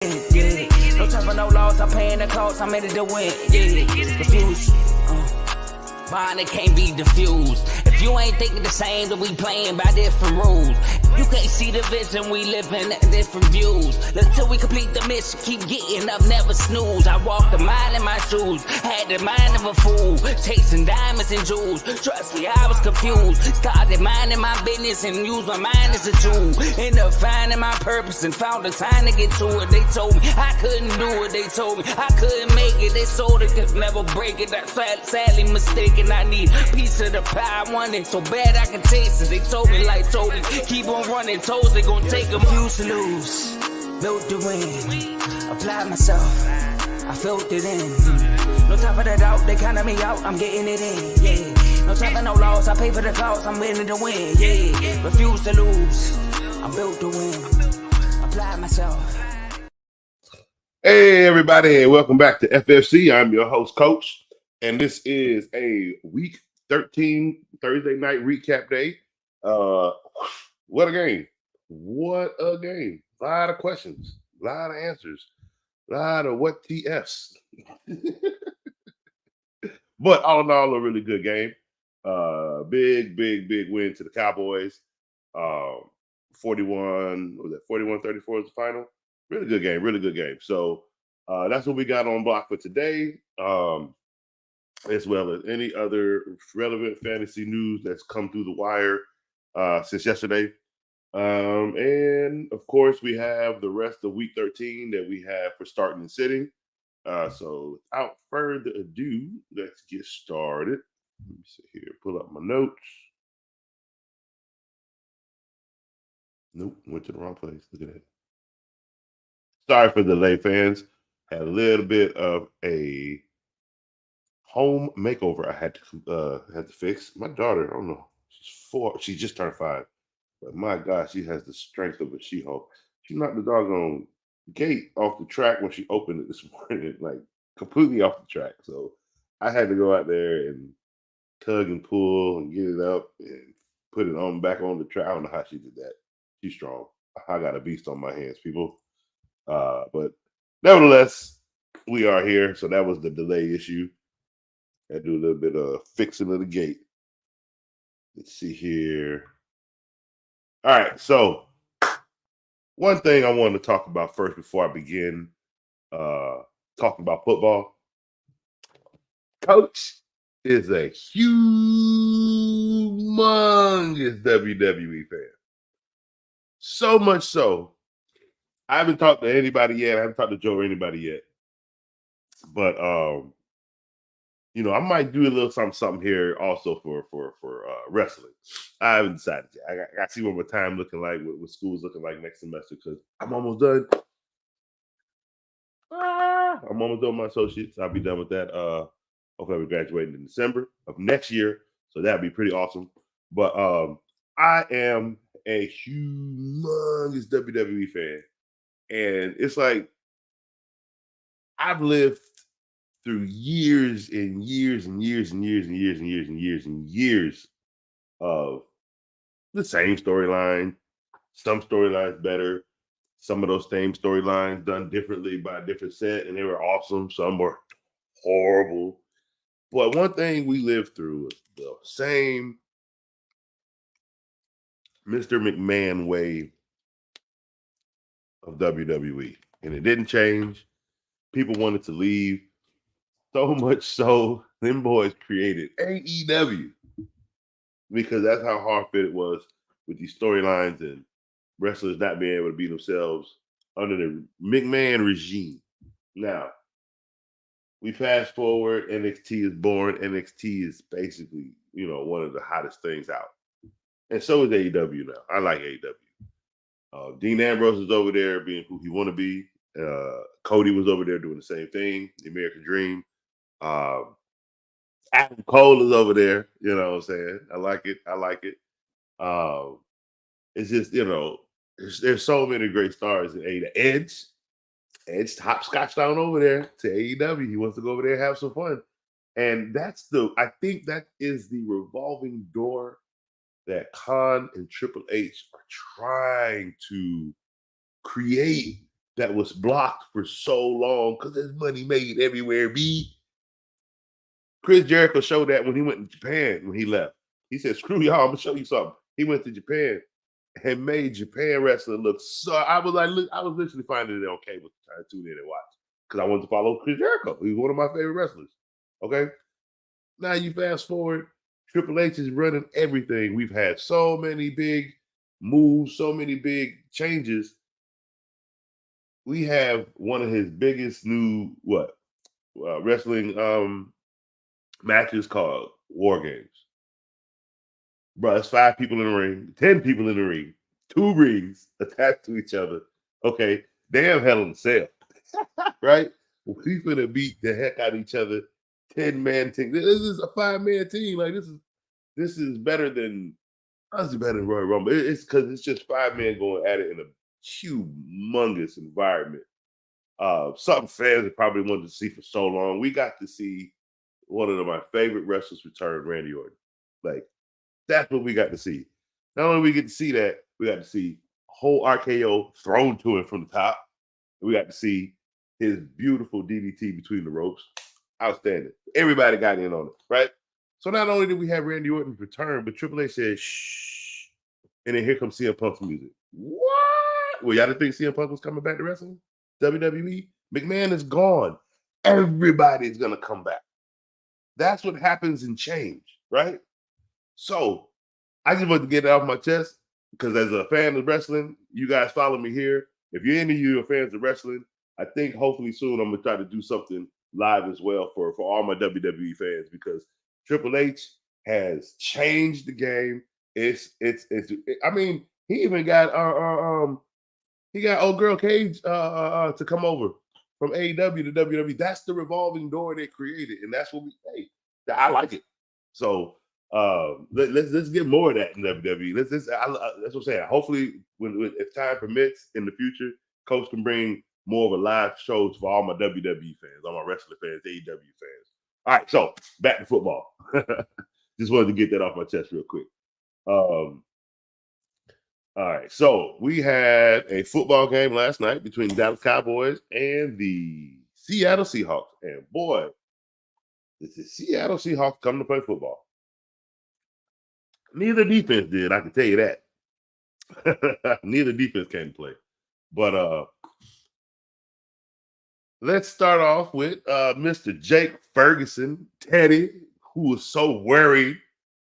Yeah. No time for no loss, I'm paying the cost, I'm in it to win. Yeah. Refuse. Mine, it can't be diffused. If you ain't thinking the same, then we playing by different rules. You can't see the vision, we living at different views. Until we complete the mission, keep getting up, never snooze. I walked a mile in my shoes, had the mind of a fool, chasing diamonds and jewels. Trust me, I was confused. Started minding my business and used my mind as a tool. Ended up finding my purpose and found the time to get to it. They told me I couldn't do it, they told me I couldn't make it. They sold it, could never break it. That's sadly mistaken. I need a piece of the pie, I want it so bad I can taste it. They told me, like told me, keep on running, toes they gon' take them. Used to lose, built to win, applied myself, I felt it in. No time for the doubt, they counted me out, I'm getting it in, yeah. No time for no loss, I pay for the cost, I'm winning to win, yeah. Refuse to lose, I'm built to win, applied myself. Hey everybody, welcome back to FFC. I'm your host, Coach. And this is a week 13 Thursday night recap day. What a game. What a game. A lot of questions, a lot of answers, a lot of what TFs. But all in all, a really good game. Big win to the Cowboys. 41, was that 41-34 was the final? Really good game. So that's what we got on block for today. As well as any other relevant fantasy news that's come through the wire since yesterday. And of course, we have the rest of week 13 that we have for starting and sitting. So without further ado, let's get started. Let me see here, pull up my notes. Nope, went to the wrong place. Look at that. Sorry for the delay, fans. Had a little bit of a home makeover I had to fix. My daughter, I don't know, she's 4. She just turned 5. But my God, she has the strength of a She-Hulk. She knocked the doggone gate off the track when she opened it this morning, like completely off the track. So I had to go out there and tug and pull and get it up and put it on back on the track. I don't know how she did that. She's strong. I got a beast on my hands, people. But nevertheless, we are here. So that was the delay issue. I do a little bit of fixing of the gate. Let's see here. All right, so one thing I wanted to talk about first before I begin talking about football. Coach is a humongous WWE fan. So much so, I haven't talked to anybody yet. I haven't talked to Joe or anybody yet. But you know, I might do a little something here also for wrestling. I haven't decided yet. I got to see what my time looking like, what school's looking like next semester, because I'm almost done. I'm almost done with my associates. I'll be done with that. Hopefully I'll be graduating in December of next year. So that'd be pretty awesome. But I am a humongous WWE fan. And it's like I've lived through years and years and years and years and years and years and years and years of the same storyline, some storylines better, some of those same storylines done differently by a different set, and they were awesome. Some were horrible. But one thing we lived through was the same Mr. McMahon way of WWE, and it didn't change. People wanted to leave. So much so, them boys created AEW because that's how hard-fit it was with these storylines and wrestlers not being able to be themselves under the McMahon regime. Now, we fast forward, NXT is born. NXT is basically, you know, one of the hottest things out. And so is AEW now. I like AEW. Dean Ambrose is over there being who he want to be. Cody was over there doing the same thing, the American Dream. Adam Cole is over there, you know what I'm saying? I like it. It's just, you know, there's so many great stars in AEW. Edge hopscotched down over there to AEW. He wants to go over there and have some fun. And I think that is the revolving door that Khan and Triple H are trying to create that was blocked for so long because there's money made everywhere. Chris Jericho showed that when he went to Japan when he left. He said, "Screw y'all, I'm gonna show you something." He went to Japan and made Japan wrestling look so. I was like, I was literally finding it on cable trying to tune in and watch because I wanted to follow Chris Jericho. He's one of my favorite wrestlers. Okay, now you fast forward, Triple H is running everything. We've had so many big moves, so many big changes. We have one of his biggest new wrestling matches called War Games. Bro, it's 5 people in the ring, 10 people in the ring, 2 rings attached to each other. Okay, damn Hell in a Cell, right? We finna beat the heck out of each other. 10-man team. This is a 5-man team. Like this is better than honestly better than Royal Rumble. It's because it's just 5 men going at it in a humongous environment. Something fans have probably wanted to see for so long. We got to see one of my favorite wrestlers return, Randy Orton. Like, that's what we got to see. Not only we get to see that, we got to see a whole RKO thrown to him from the top. We got to see his beautiful DDT between the ropes. Outstanding. Everybody got in on it, right? So not only did we have Randy Orton's return, but Triple H said, shh. And then here comes CM Punk's music. What? Well, y'all didn't think CM Punk was coming back to wrestling? WWE? McMahon is gone. Everybody's going to come back. That's what happens in change, right? So I just wanted to get it off my chest because as a fan of wrestling, you guys follow me here. If you're any of you are fans of wrestling, I think hopefully soon I'm going to try to do something live as well for all my WWE fans because Triple H has changed the game. I mean, he even got old girl Cage to come over from AEW to WWE. That's the revolving door they created, and that's what we say. I like it. So let's get more of that in WWE. That's what I'm saying. Hopefully, if time permits in the future, Coach can bring more of a live shows for all my WWE fans, all my wrestling fans, AEW fans. All right, so back to football. Just wanted to get that off my chest real quick. All right, so we had a football game last night between the Dallas Cowboys and the Seattle Seahawks. And boy, this is Seattle Seahawks coming to play football. Neither defense did, I can tell you that. Neither defense came to play. But let's start off with Mr. Jake Ferguson, Teddy, who was so worried,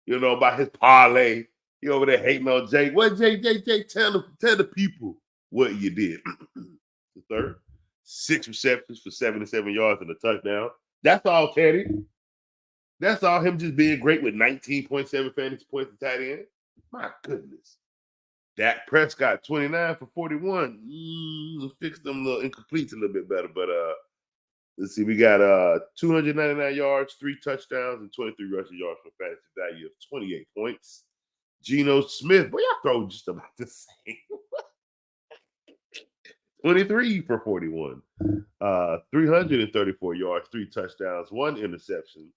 about his parlay. He over there hating on Jake. What, Jake, tell the people what you did. The third, 6 receptions for 77 yards and a touchdown. That's all, Teddy. That's all him just being great with 19.7 fantasy points and tight end. My goodness. Dak Prescott, 29 for 41. Fix them little incompletes a little bit better. But let's see. We got 299 yards, 3 touchdowns, and 23 rushing yards for fantasy value of 28 points. Geno Smith, boy, y'all throw just about the same. 23 for 41. 334 yards, 3 touchdowns, 1 interception,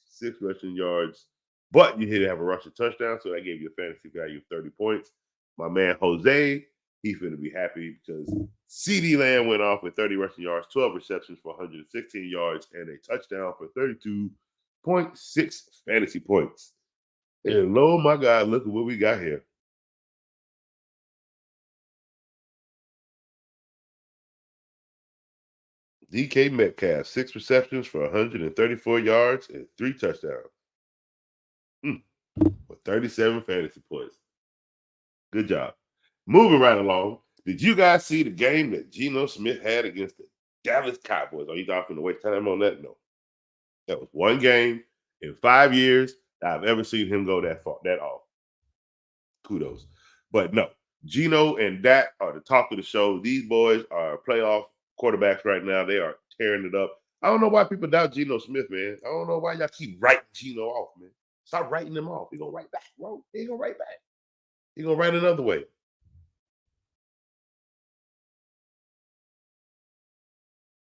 6 rushing yards. But you did have a rushing touchdown, so that gave you a fantasy value of 30 points. My man Jose, he's going to be happy because CeeDee Lamb went off with 30 rushing yards, 12 receptions for 116 yards, and a touchdown for 32.6 fantasy points. And oh my God, look at what we got here. DK Metcalf, 6 receptions for 134 yards and 3 touchdowns. For 37 fantasy points. Good job. Moving right along. Did you guys see the game that Geno Smith had against the Dallas Cowboys? Are you not going to waste time on that? No. That was one game in 5 years that I've ever seen him go that off. Kudos. But no, Geno and Dak are the talk of the show. These boys are playoff quarterbacks right now. They are tearing it up. I don't know why people doubt Geno Smith, man. I don't know why y'all keep writing Geno off, man. Stop writing them off. He's going to write back, bro. He's going to write back. He's going to write another way.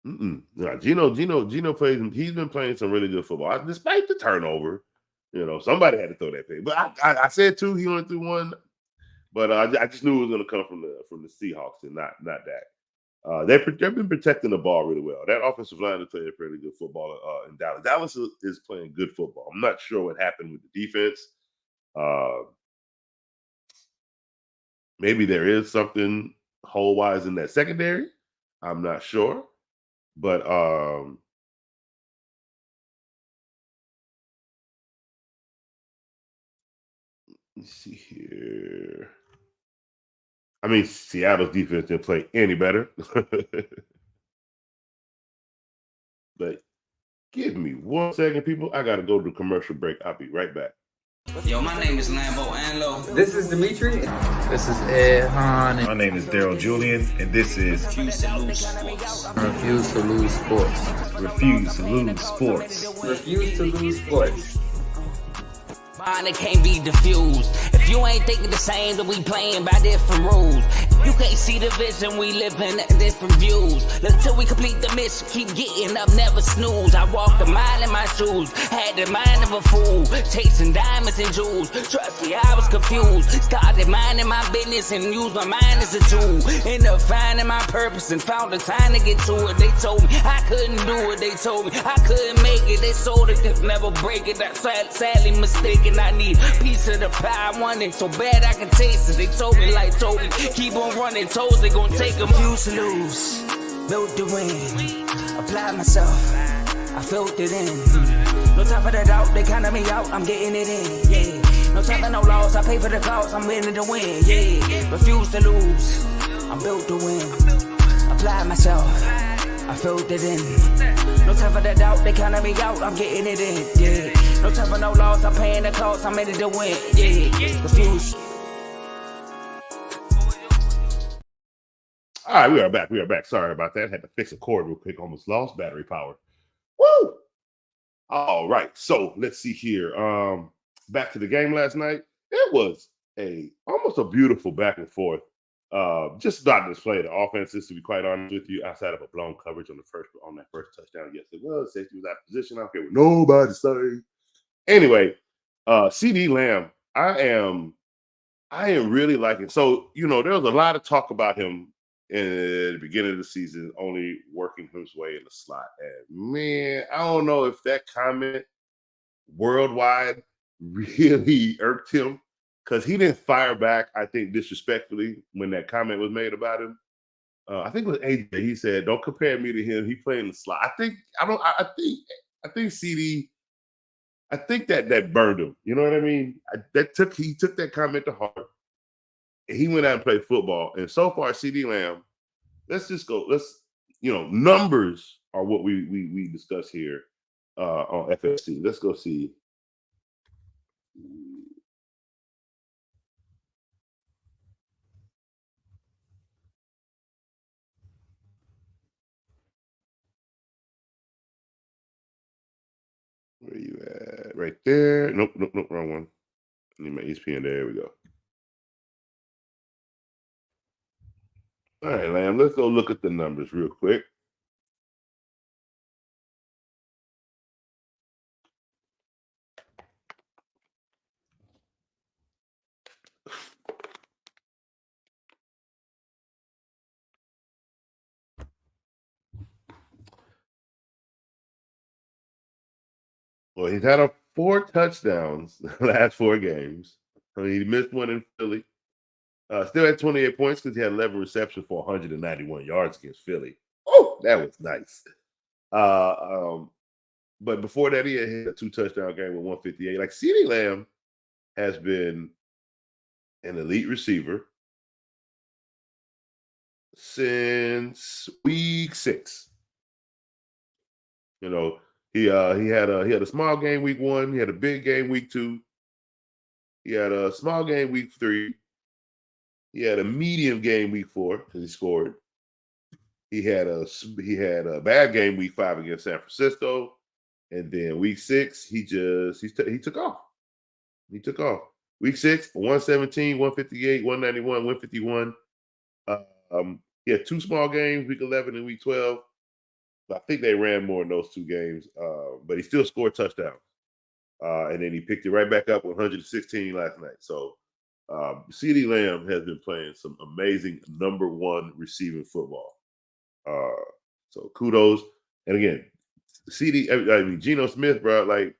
No, Geno plays. He's been playing some really good football, despite the turnover. Somebody had to throw that pick. But I said 2. He only threw 1. But I just knew it was going to come from the Seahawks and not Dak. They've been protecting the ball really well. That offensive line is playing pretty good football in Dallas. Dallas is playing good football. I'm not sure what happened with the defense. Uh, Maybe there is something hole wise in that secondary. I'm not sure, but let's see here. I mean, Seattle's defense didn't play any better. But give me 1 second, people. I got to go to commercial break. I'll be right back. Yo, my name is Lambo Anlo. This is Dimitri. This is Ed Hahn. My name is Daryl Julian, and this is Refuse to lose sports. Refuse to lose sports. Refuse to Lose Sports. Refuse to lose sports. Mine, it can't be diffused. If you ain't thinking the same, then we playing by different rules. You can't see the vision, we living at different views. Until we complete the mission, keep getting up, never snooze. I walked a mile in my shoes, had the mind of a fool, chasing diamonds and jewels. Trust me, I was confused. Started minding my business and used my mind as a tool. Ended up finding my purpose and found the time to get to it. They told me I couldn't do it. They told me I couldn't make it. They sold it, could never break it. That's sadly mistaken. I need a piece of the pie. I want it so bad I can taste it. They told me, like told me, keep on running toes, they gon' take them. Refuse to lose, built to win. Apply myself, I felt it in. No time for the doubt, they counted me out, I'm getting it in. Yeah, no time for no loss, I pay for the cost, I'm winning to win. Yeah, refuse to lose, I'm built to win. Apply myself, I felt it in. No time for the doubt, they counted me out, I'm getting it in. Yeah, no time for no loss, I'm paying the cost, I'm in it to win. Yeah, refuse. All right, we are back. We are back. Sorry about that. Had to fix a cord real quick. Almost lost battery power. Woo! All right. So let's see here. Back to the game last night. It was almost a beautiful back and forth. Just about to display the offenses, to be quite honest with you, outside of a blown coverage on that first touchdown. Yes, it was. Safety was out of position. I don't care what nobody say. Anyway, CD Lamb, I am really liking. So, there was a lot of talk about him in the beginning of the season, only working his way in the slot. And man, I don't know if that comment worldwide really irked him, because he didn't fire back, I think, disrespectfully when that comment was made about him. I think it was AJ. He said, "Don't compare me to him. He played in the slot." I think CD. I think that burned him. You know what I mean? He took that comment to heart. He went out and played football. And so far, CD Lamb, let's just go. Numbers are what we discuss here on FFC. Let's go see. Where you at? Right there. Nope, wrong one. I need my ESPN. There we go. All right, Lamb, let's go look at the numbers real quick. Well, he's had 4 touchdowns the last 4 games. I mean, he missed one in Philly. Still had 28 points because he had 11 receptions for 191 yards against Philly. Oh, that was nice. But before that, he had hit a 2-touchdown game with 158. Like, CeeDee Lamb has been an elite receiver since week 6. He had a small game week 1. He had a big game week 2. He had a small game week 3. He had a medium game week 4 because he scored. He had a bad game week 5 against San Francisco, and then week 6 he took off. He took off. Week 6, 117, 158, 191, 151. He had 2 small games, week 11 and week 12. I think they ran more in those 2 games, but he still scored touchdowns. And then he picked it right back up 116 last night. So CeeDee Lamb has been playing some amazing number 1 receiving football. So kudos. And again, Geno Smith, bro, like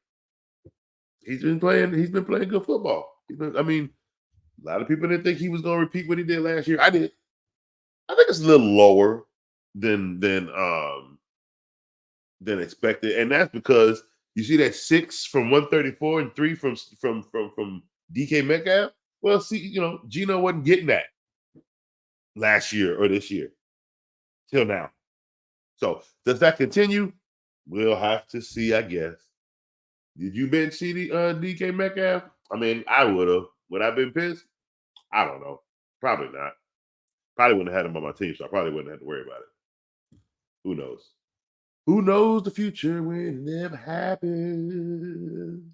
he's been playing good football. A lot of people didn't think he was going to repeat what he did last year. I did. I think it's a little lower than expected, and that's because you see that 6 from 134 and 3 from DK Metcalf. Well, see, Geno wasn't getting that last year or this year till now. So does that continue? We'll have to see, I guess. Did you bench DK Metcalf? I would have. Would I have been pissed? I don't know. Probably not. Probably wouldn't have had him on my team, so I probably wouldn't have to worry about it. Who knows? Who knows the future when it never happens?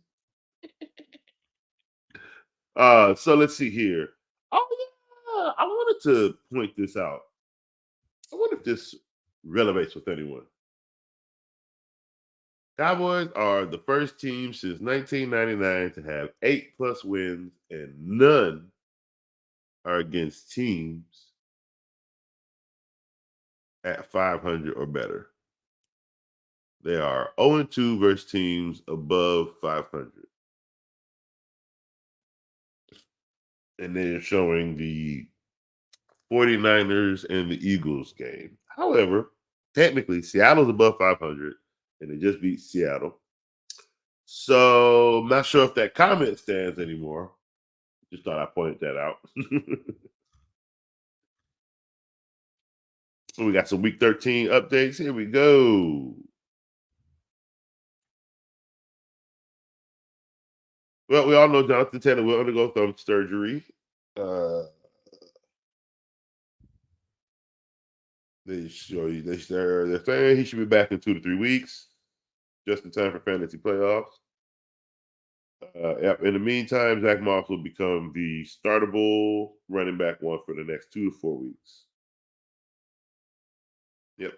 So let's see here. Oh yeah, I wanted to point this out. I wonder if this relevates with anyone. Cowboys are the first team since 1999 to have 8+ wins, and none are against teams at 500 or better. They are 0-2 versus teams above 500. And they're showing the 49ers and the Eagles game. However, technically, Seattle's above 500, and they just beat Seattle. So I'm not sure if that comment stands anymore. Just thought I'd point that out. So we got some Week 13 updates. Here we go. Well, we all know Jonathan Taylor will undergo thumb surgery. They're saying he should be back in 2 to 3 weeks, just in time for fantasy playoffs. In the meantime, Zach Moss will become the startable running back one for the next 2 to 4 weeks. Yep.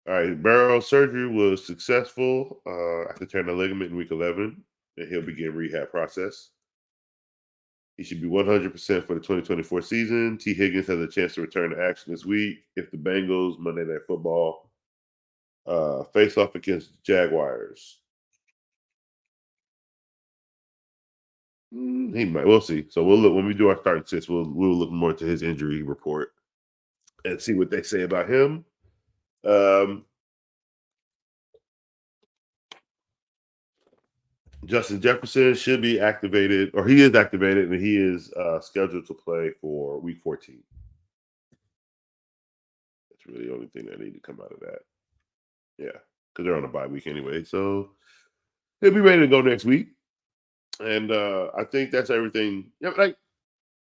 All right, Barrow's surgery was successful after tearing a ligament in week 11, and he'll begin rehab process. He should be 100% for the 2024 season. T. Higgins has a chance to return to action this week if the Bengals, Monday Night Football, face off against the Jaguars. He might. We'll see. So we'll look when we do our starting six. We'll look more into his injury report and see what they say about him. Justin Jefferson should be activated, or he is activated, and he is scheduled to play for Week 14. That's really the only thing that need to come out of that. Yeah, because they're on a bye week anyway, so he'll be ready to go next week. And I think that's everything. I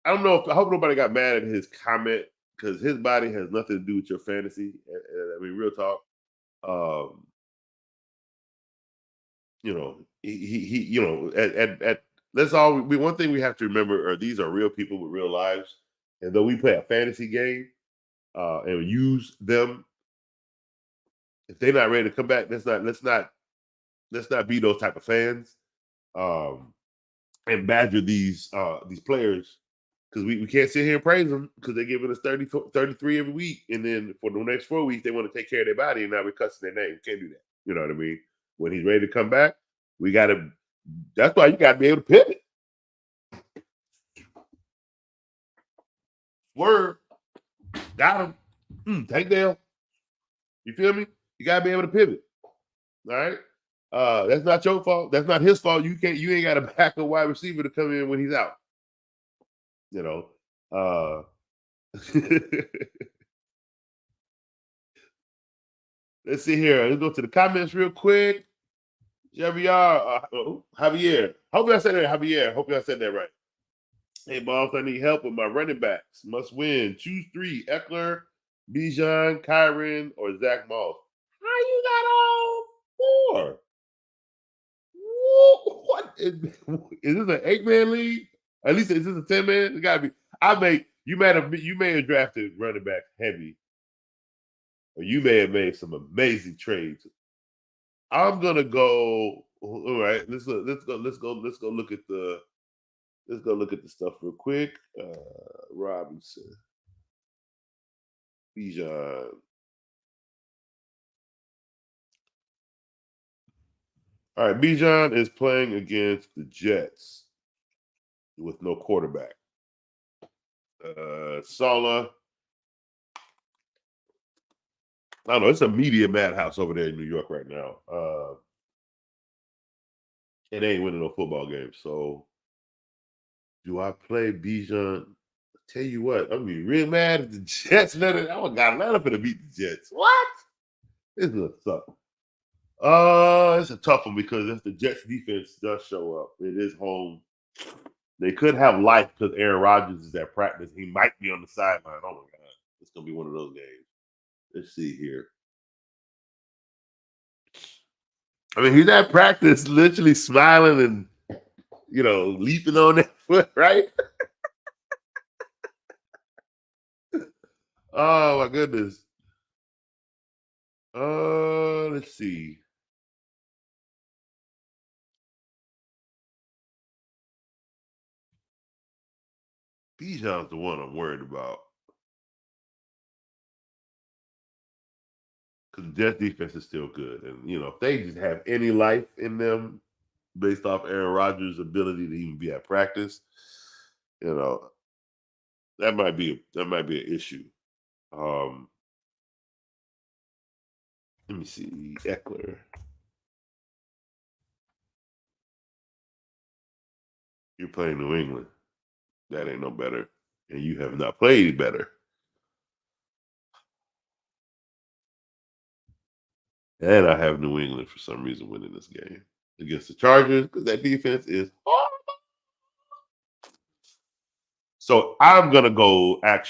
don't know. I hope nobody got mad at his comment because his body has nothing to do with your fantasy. Real talk. That's all. One thing we have to remember are these are real people with real lives, and though we play a fantasy game and use them, if they're not ready to come back, let's not be those type of fans and badger these players because we can't sit here and praise them because they're giving us 33 every week, and then for the next 4 weeks they want to take care of their body, and now we're cussing their name. We can't do that. You know what I mean? When he's ready to come back, we got to. That's why you got to be able to pivot. Word, got him. Takedown. You feel me? You got to be able to pivot. All right. That's not your fault. That's not his fault. You ain't got to back a wide receiver to come in when he's out. Let's see here. Let's go to the comments real quick. Javier. Hope I said that. Javier. Hope I said that right. Hey, boss, I need help with my running backs. Must win. Choose 3. Eckler, Bijan, Kyron, or Zach Moss. How you got all 4? What is this an 8-man league? At least is this a 10-man? It gotta be. You may have drafted running back heavy, or you may have made some amazing trades. I'm gonna go. All right, let's go look at the stuff real quick. Robinson. Bijan. All right, Bijan is playing against the Jets with no quarterback. Sala. I don't know. It's a media madhouse over there in New York right now. And they ain't winning no football games. So, do I play Bijan? Tell you what, I'm gonna be real mad if the Jets let it. I got Atlanta for to beat the Jets. What? This is gonna suck. It's a tough one because if the Jets defense does show up, it is home. They could have life because Aaron Rodgers is at practice. He might be on the sideline. Oh my God. It's gonna be one of those games. Let's see here. I mean, he's at practice, literally smiling and leaping on that foot, right? Oh my goodness. Let's see. Bijan's the one I'm worried about. Because the Jets defense is still good. And, if they just have any life in them based off Aaron Rodgers' ability to even be at practice, that might be an issue. Let me see. Eckler. You're playing New England. That ain't no better. And you have not played better. And I have New England for some reason winning this game against the Chargers because that defense is horrible. So I'm going to go I'm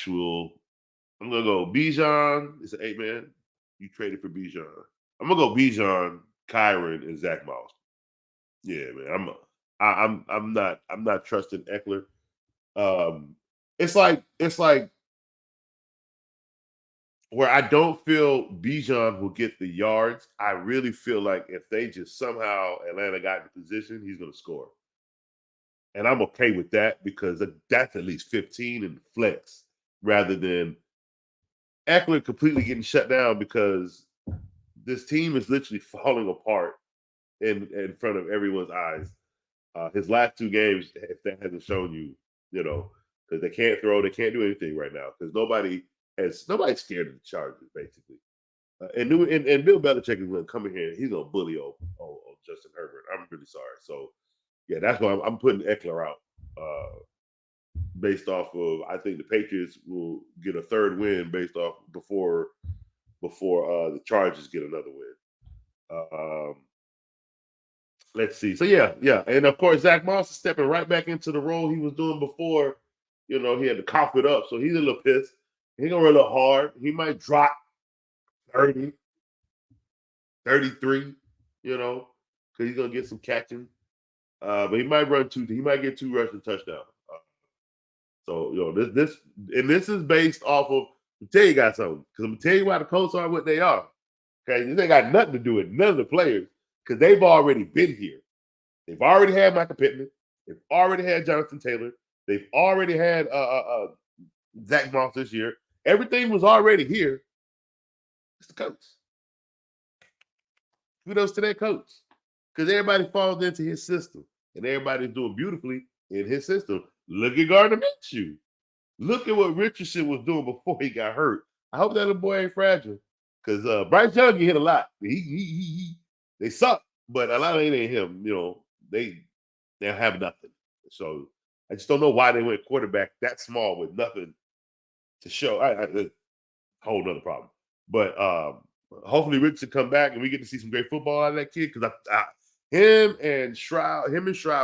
going to go Bijan. It's an 8-man. You traded for Bijan. I'm going to go Bijan, Kyron, and Zach Moss. Yeah, man. I'm not trusting Eckler. It's like where I don't feel Bijan will get the yards. I really feel like if they just somehow Atlanta got in position, he's going to score. And I'm okay with that because that's at least 15 in the flex rather than Eckler completely getting shut down because this team is literally falling apart in front of everyone's eyes. His last two games, if that hasn't shown you, because they can't throw, they can't do anything right now because nobody's scared of the Chargers basically. And Bill Belichick is going to come in here. He's going to bully old Justin Herbert. I'm really sorry. So yeah, that's why I'm putting Eckler out. Based off of, I think the Patriots will get a third win based off before the Chargers get another win. Let's see. So yeah, and of course Zach Moss is stepping right back into the role he was doing before. He had to cough it up, so he's a little pissed. He's gonna run a little hard. He might drop 30, 33. Because he's gonna get some catching. But he might run two. He might get 2 rushing touchdowns. So this is based off of. I'll tell you guys something because I'm gonna tell you why the Colts are what they are. Okay, this ain't got nothing to do with none of the players because they've already been here. They've already had Michael Pittman. They've already had Jonathan Taylor. They've already had Zach Moss this year. Everything was already here. It's the coach. Kudos to that coach because everybody falls into his system and everybody's doing beautifully in his system. Look at Gardner Minshew. Look at what Richardson was doing before he got hurt. I hope that little boy ain't fragile because Bryce Young hit a lot. They suck, but a lot of it ain't him. They have nothing. So I just don't know why they went quarterback that small with nothing to show. I whole nother problem. But hopefully Richardson come back and we get to see some great football out of that kid because him and Stroud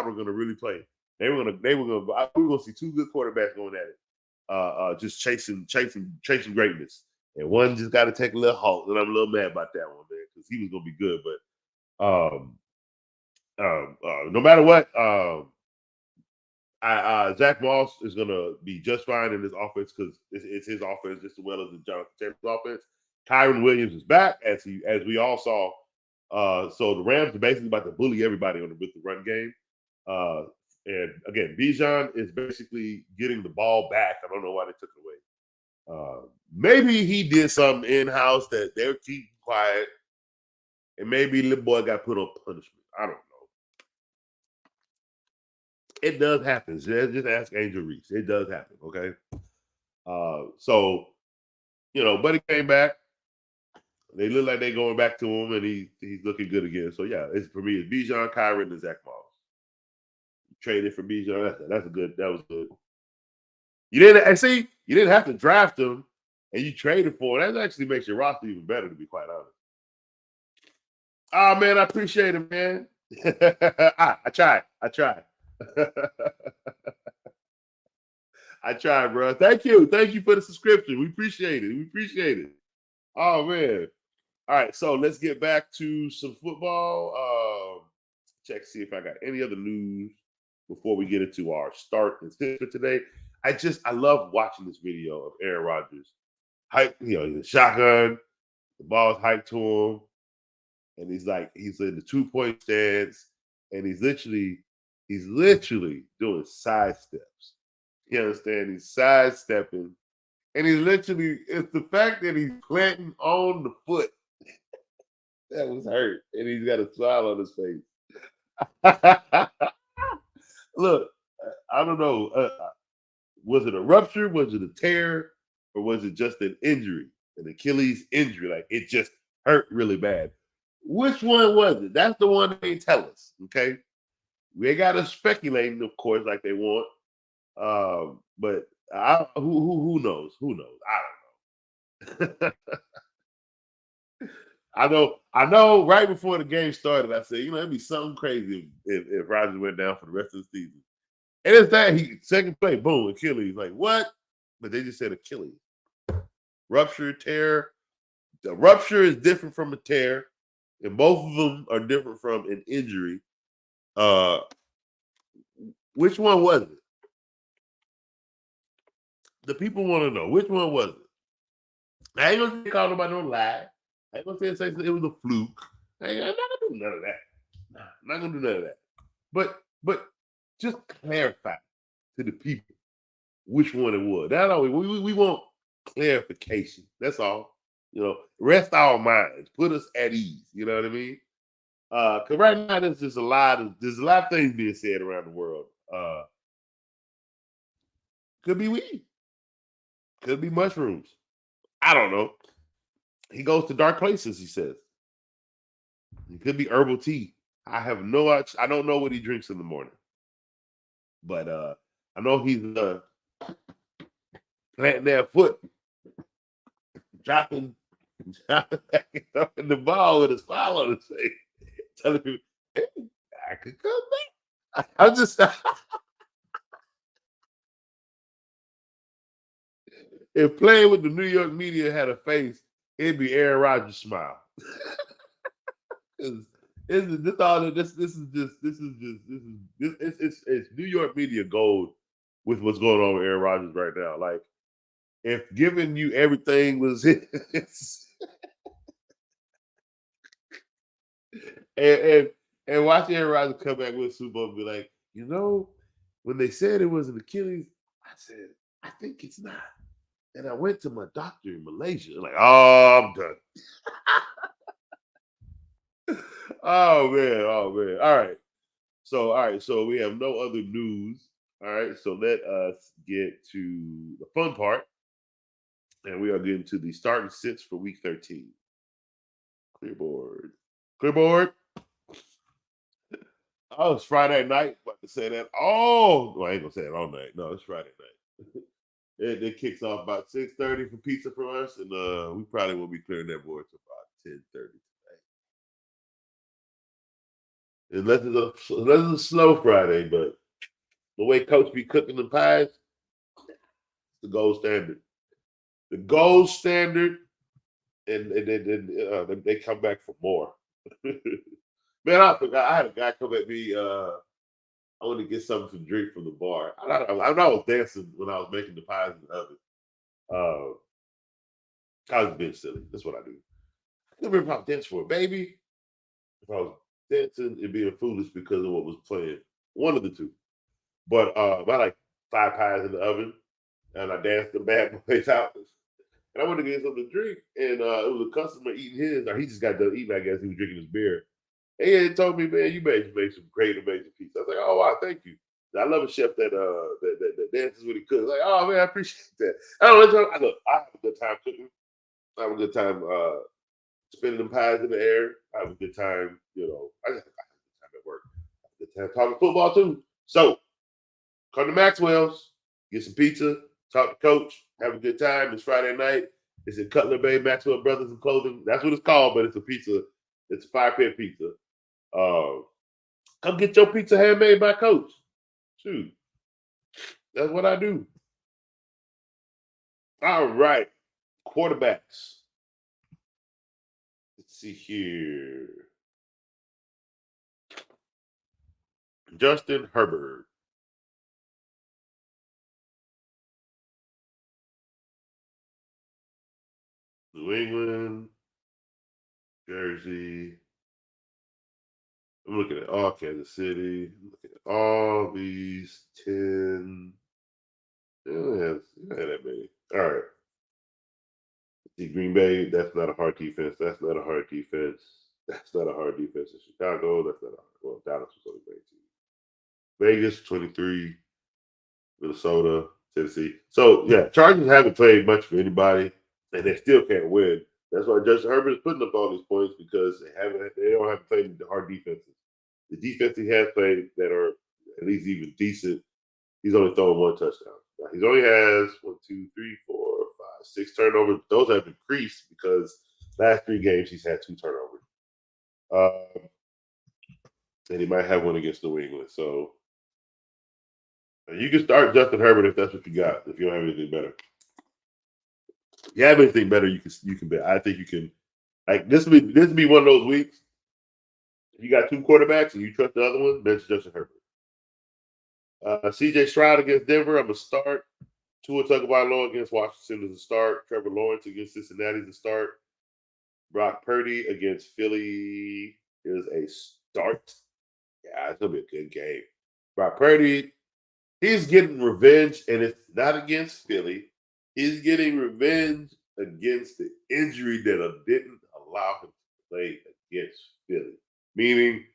were going to really play. We were going to see 2 good quarterbacks going at it, just chasing greatness. And one just got to take a little halt, and I'm a little mad about that one, man, because he was going to be good. But no matter what, Zach Moss is going to be just fine in this offense because it's his offense just as well as the Jonathan Taylor's offense. Kyron Williams is back, as we all saw. So the Rams are basically about to bully everybody with the run game. And again, Bijan is basically getting the ball back. I don't know why they took it away. Maybe he did something in-house that they're keeping quiet, and maybe little boy got put on punishment. I don't know. It does happen. Just ask Angel Reese. It does happen, okay? So, Buddy came back. They look like they're going back to him, and he's looking good again. So, yeah, for me, it's Bijan, Kyron, and Zach Moss. Traded for Bijan. That was good. You didn't have to draft him, and you traded for him. That actually makes your roster even better, to be quite honest. Oh, man, I appreciate it, man. I tried. I tried, bro. Thank you for the subscription. We appreciate it. Oh, man. All right, so let's get back to some football. Check, see if I got any other news before we get into our start and sit for today. I love watching this video of Aaron Rodgers. He's a shotgun, the ball's hiked to him, and he's in the 2-point stance, and he's literally doing side steps. You understand? He's sidestepping, and it's the fact that he's planting on the foot that was hurt, and he's got a smile on his face. Look, I don't know. Was it a rupture? Was it a tear? Or was it just an injury? An Achilles injury? Like it just hurt really bad. Which one was it? That's the one they tell us. Okay. We ain't got to speculating, of course, like they want. But who knows? Who knows? I don't know. I know right before the game started, I said, it'd be something crazy if Rodgers went down for the rest of the season. And it's that second play, boom, Achilles. Like, what? But they just said Achilles. Rupture, tear. The rupture is different from a tear, and both of them are different from an injury. Which one was it? The people want to know. Which one was it? I ain't going to call nobody no lie. I ain't going to say it was a fluke. I'm not going to do none of that. Nah, I'm not going to do none of that. But just clarify to the people which one it was. That's all we want clarification. That's all. Rest our minds. Put us at ease. You know what I mean? Because right now there's just a lot of things being said around the world. Could be weed. Could be mushrooms. I don't know. He goes to dark places, he says. It could be herbal tea. I don't know what he drinks in the morning. But I know he's planting that foot, dropping the ball with his smile on his face, telling people, hey, I could come back. I'm just if playing with the New York media had a face, it'd be Aaron Rodgers' smile. It's New York media gold with what's going on with Aaron Rodgers right now. Like, if giving you everything was and watching Aaron Rodgers come back with a Super Bowl and be like, when they said it was an Achilles, I said, I think it's not. And I went to my doctor in Malaysia. Like, oh, I'm done. Oh man. All right. So we have no other news. All right. So let us get to the fun part. And we are getting to the starting sits for week 13. Clearboard. Oh, it's Friday night. About to say that. Oh, well, I ain't gonna say it all night. No, it's Friday night. It kicks off about 6:30 for pizza for us, and we probably will be clearing that board to about 10:30 tonight. Unless it's a slow Friday, but the way Coach be cooking the pies, the gold standard. The gold standard, and they come back for more. Man, I forgot. I had a guy come at me. I want to get something to drink from the bar. I was dancing when I was making the pies in the oven. I was being silly. That's what I do. I can't remember if I was dancing for a baby, if I was dancing and being foolish because of what was playing. One of the two. But I like 5 pies in the oven. and I danced the bad boys out. And I went to get something to drink, and it was a customer eating his, or he just got done eating, I guess. He was drinking his beer. And he told me, man, you made some great, amazing pizza. I was like, oh, wow, thank you. I love a chef that dances when he cooks. Like, oh, man, I appreciate that. I don't know. Look, I have a good time cooking. I have a good time spinning them pies in the air. I have a good time, I have a good time at work. I have a good time talking football, too. So, come to Maxwell's, get some pizza, talk to Coach, have a good time. It's Friday night. It's in Cutler Bay, Maxwell Brothers and Clothing. That's what it's called, but it's a pizza. It's a fire pit pizza. Come get your pizza handmade by Coach. Shoot, that's what I do. All right, quarterbacks. Let's see here. Justin Herbert. New England, Jersey. I'm looking at all Kansas City. I'm looking at all these 10. Yeah, that many. All right. See, Green Bay, that's not a hard defense. That's not a hard defense. That's not a hard defense in Chicago. That's not a hard. Well, Dallas was only 19. Vegas, 23. Minnesota, Tennessee. So, yeah, Chargers haven't played much for anybody, and they still can't win. That's why Justin Herbert is putting up all these points because they don't have to play the hard defenses. The defense he has played that are at least even decent, he's only thrown one touchdown. Now, he only has 1, 2, 3, 4, 5, 6 turnovers. Those have increased because last 3 games he's had 2 turnovers. And he might have one against New England. So you can start Justin Herbert if that's what you got. If you don't have anything better, if you have anything better, you can bet. I think you can. Like this would be one of those weeks. If you got 2 quarterbacks and you trust the other one, bench Justin Herbert. C.J. Stroud against Denver, I'm a start. Tua Tagovailoa against Washington is a start. Trevor Lawrence against Cincinnati is a start. Brock Purdy against Philly is a start. Yeah, it's gonna be a good game. Brock Purdy, he's getting revenge, and it's not against Philly. He's getting revenge against the injury that didn't allow him to play against Philly. Meaning,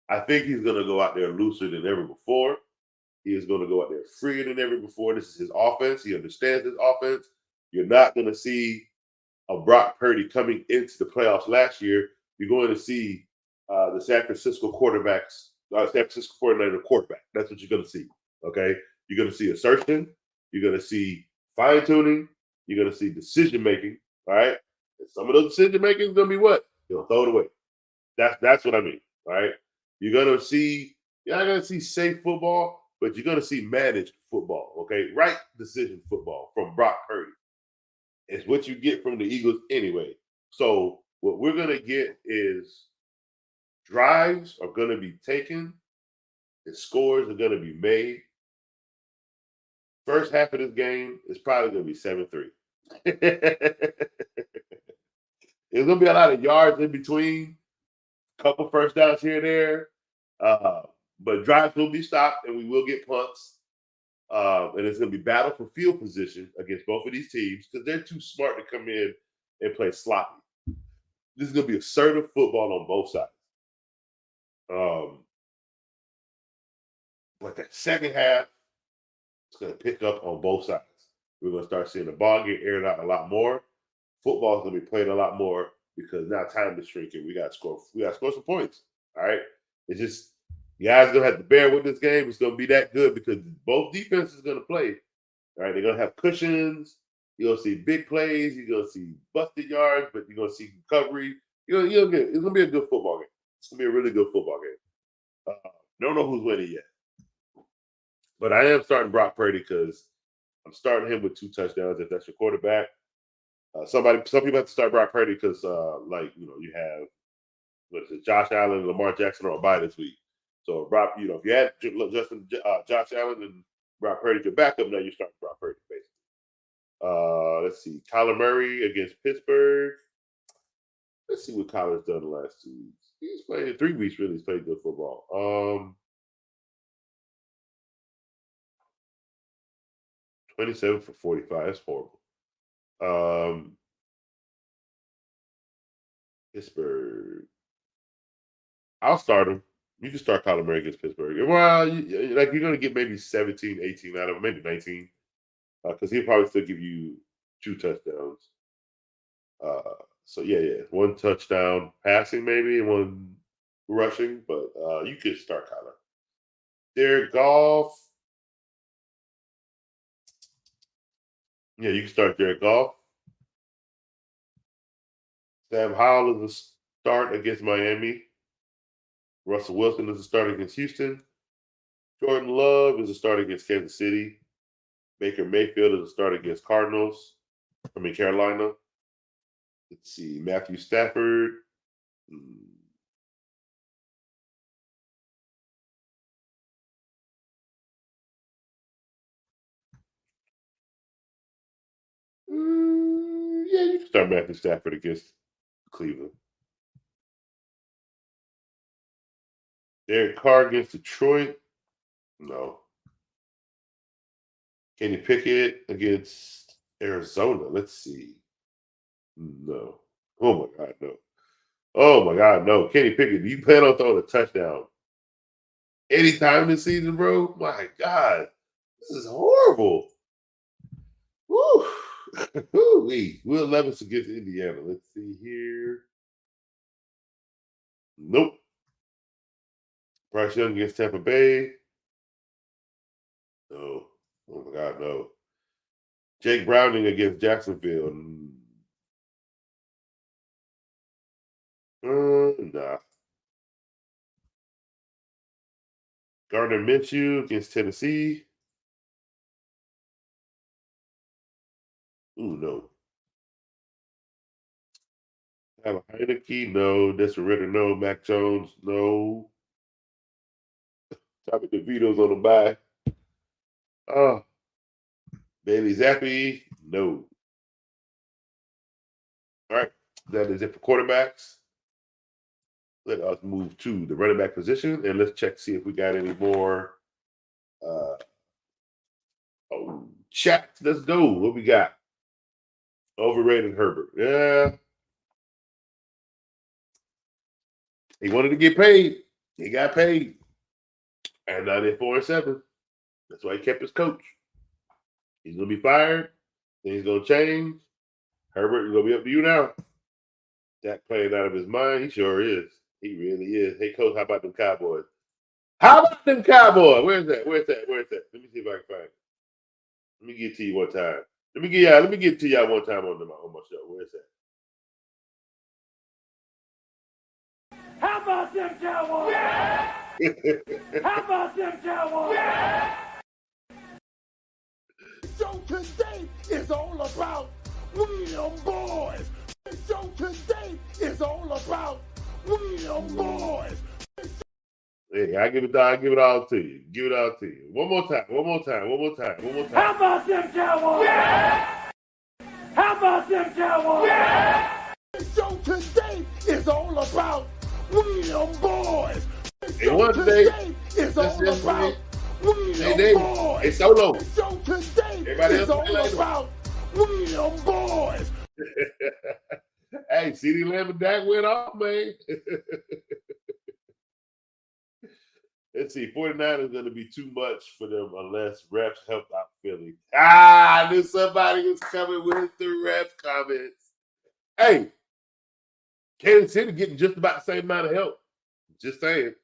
I think he's going to go out there looser than ever before. He is going to go out there freer than ever before. This is his offense. He understands his offense. You're not going to see a Brock Purdy coming into the playoffs last year. You're going to see the San Francisco 49er quarterback. That's what you're going to see. Okay? You're going to see assertion. You're going to see fine-tuning. You're going to see decision-making. All right? And some of those decision-making is going to be what? You'll throw it away. That's what I mean. All right? You're not going to see safe football, but you're going to see managed football. Okay? Right decision football from Brock Purdy. It's what you get from the Eagles anyway. So what we're going to get is drives are going to be taken and scores are going to be made. First half of this game is probably going to be 7-3. There's going to be a lot of yards in between, a couple first downs here and there. But drives will be stopped and we will get punts. And it's going to be battle for field position against both of these teams because they're too smart to come in and play sloppy. This is going to be assertive football on both sides. But that second half, it's going to pick up on both sides. We're going to start seeing the ball get aired out a lot more. Football is going to be played a lot more because now time is shrinking. We got to score some points. All right. It's just you guys going to have to bear with this game. It's going to be that good because both defenses are going to play. All right. They're going to have cushions. You're going to see big plays. You're going to see busted yards, but you're going to see recovery. It's going to be a good football game. It's going to be a really good football game. Don't know who's winning yet. But I am starting Brock Purdy because I'm starting him with 2 touchdowns if that's your quarterback. Some people have to start Brock Purdy because, you have Josh Allen and Lamar Jackson on a bye this week. So Brock, if you had Josh Allen and Brock Purdy your backup, now you're starting Brock Purdy basically. Let's see, Kyler Murray against Pittsburgh. Let's see what Kyler's done the last 2 weeks. He's played 3 weeks. Really, he's played good football. 27 for 45. That's horrible. Pittsburgh. I'll start him. You can start Kyler Murray against Pittsburgh. Well, you're going to get maybe 17, 18 out of him, maybe 19. Because he'll probably still give you 2 touchdowns. So, yeah. 1 touchdown passing maybe, and 1 rushing. But you could start Kyler. Derek Goff. Yeah, you can start Derek Goff. Sam Howell is a start against Miami. Russell Wilson is a start against Houston. Jordan Love is a start against Kansas City. Baker Mayfield is a start against Carolina. Let's see. Matthew Stafford. Yeah, you can start Matthew Stafford against Cleveland. Derek Carr against Detroit. No. Kenny Pickett against Arizona. Let's see. No. Oh, my God, no. Oh, my God, no. Kenny Pickett, do you plan on throwing a touchdown anytime this season, bro? My God. This is horrible. Woo. Will Levis against Indiana. Let's see here. Nope. Bryce Young against Tampa Bay. No. Oh, my God, no. Jake Browning against Jacksonville. Nah. Gardner Minshew against Tennessee. Ooh, no. Tyler Heineke, no. Desmond Ritter, no. Mac Jones, no. Tommy DeVito's on the bye. Bailey Zappi, no. All right, that is it for quarterbacks. Let us move to the running back position, and let's check to see if we got any more chat. Let's go. What we got? Overrated Herbert. Yeah. He wanted to get paid. He got paid. And now they're 4-7. That's why he kept his coach. He's going to be fired. Things going to change. Herbert is going to be up to you now. Dak playing out of his mind. He sure is. He really is. Hey, coach, how about them Cowboys? How about them Cowboys? Where's that? Let me see if I can find it. Let me get it to you one time. Let me get it to y'all one time on my show. Where's that? How about them Cowboys? Yeah! How about them Cowboys? Yeah! Show today is all about William Boys. The show today is all about William Boys. Hey, I give it all to you. Give it all to you. One more time. How about them Cowboys? Yeah! How about them Cowboys? Yeah! The show today is all about William Boys. The Hey, show one day, today is all that's about William Dave. Boys. Hey, Solo. The show today Everybody is else play all later. about William Boys. Hey, CeeDee Lamb and Dak went off, man. Let's see. 49 is going to be too much for them unless refs help out Philly. I knew somebody was coming with the ref comments. Hey, Kansas City getting just about the same amount of help. Just saying.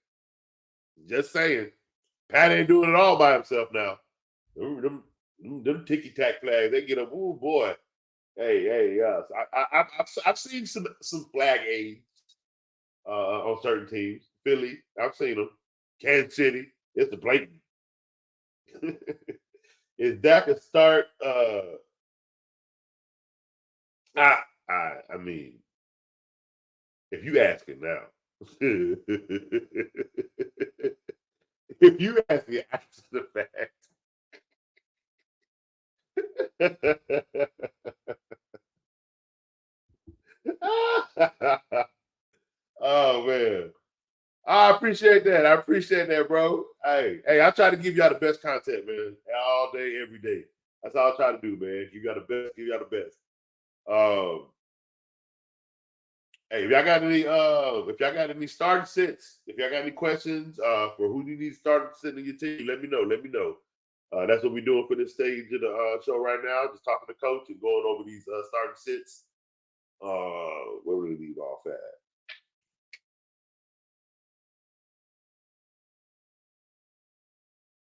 Pat ain't doing it all by himself now. Them ticky-tack flags, they get them. Oh, boy. Hey, yes. I've seen some flag aids on certain teams. Philly, I've seen them. Kansas City, it's the blatant. Is Dak a start? I mean, if you asking now, if you ask me after the fact. Oh man, I appreciate that, bro. Hey, I try to give y'all the best content, man, all day, every day. That's all I try to do, man. You got the best. You got the best. Hey, if y'all got any starting sits, if y'all got any questions for who you need to start sitting in your team, let me know. Let me know. That's what we're doing for this stage of the show right now. Just talking to coach and going over these starting sits. Where would we leave off at?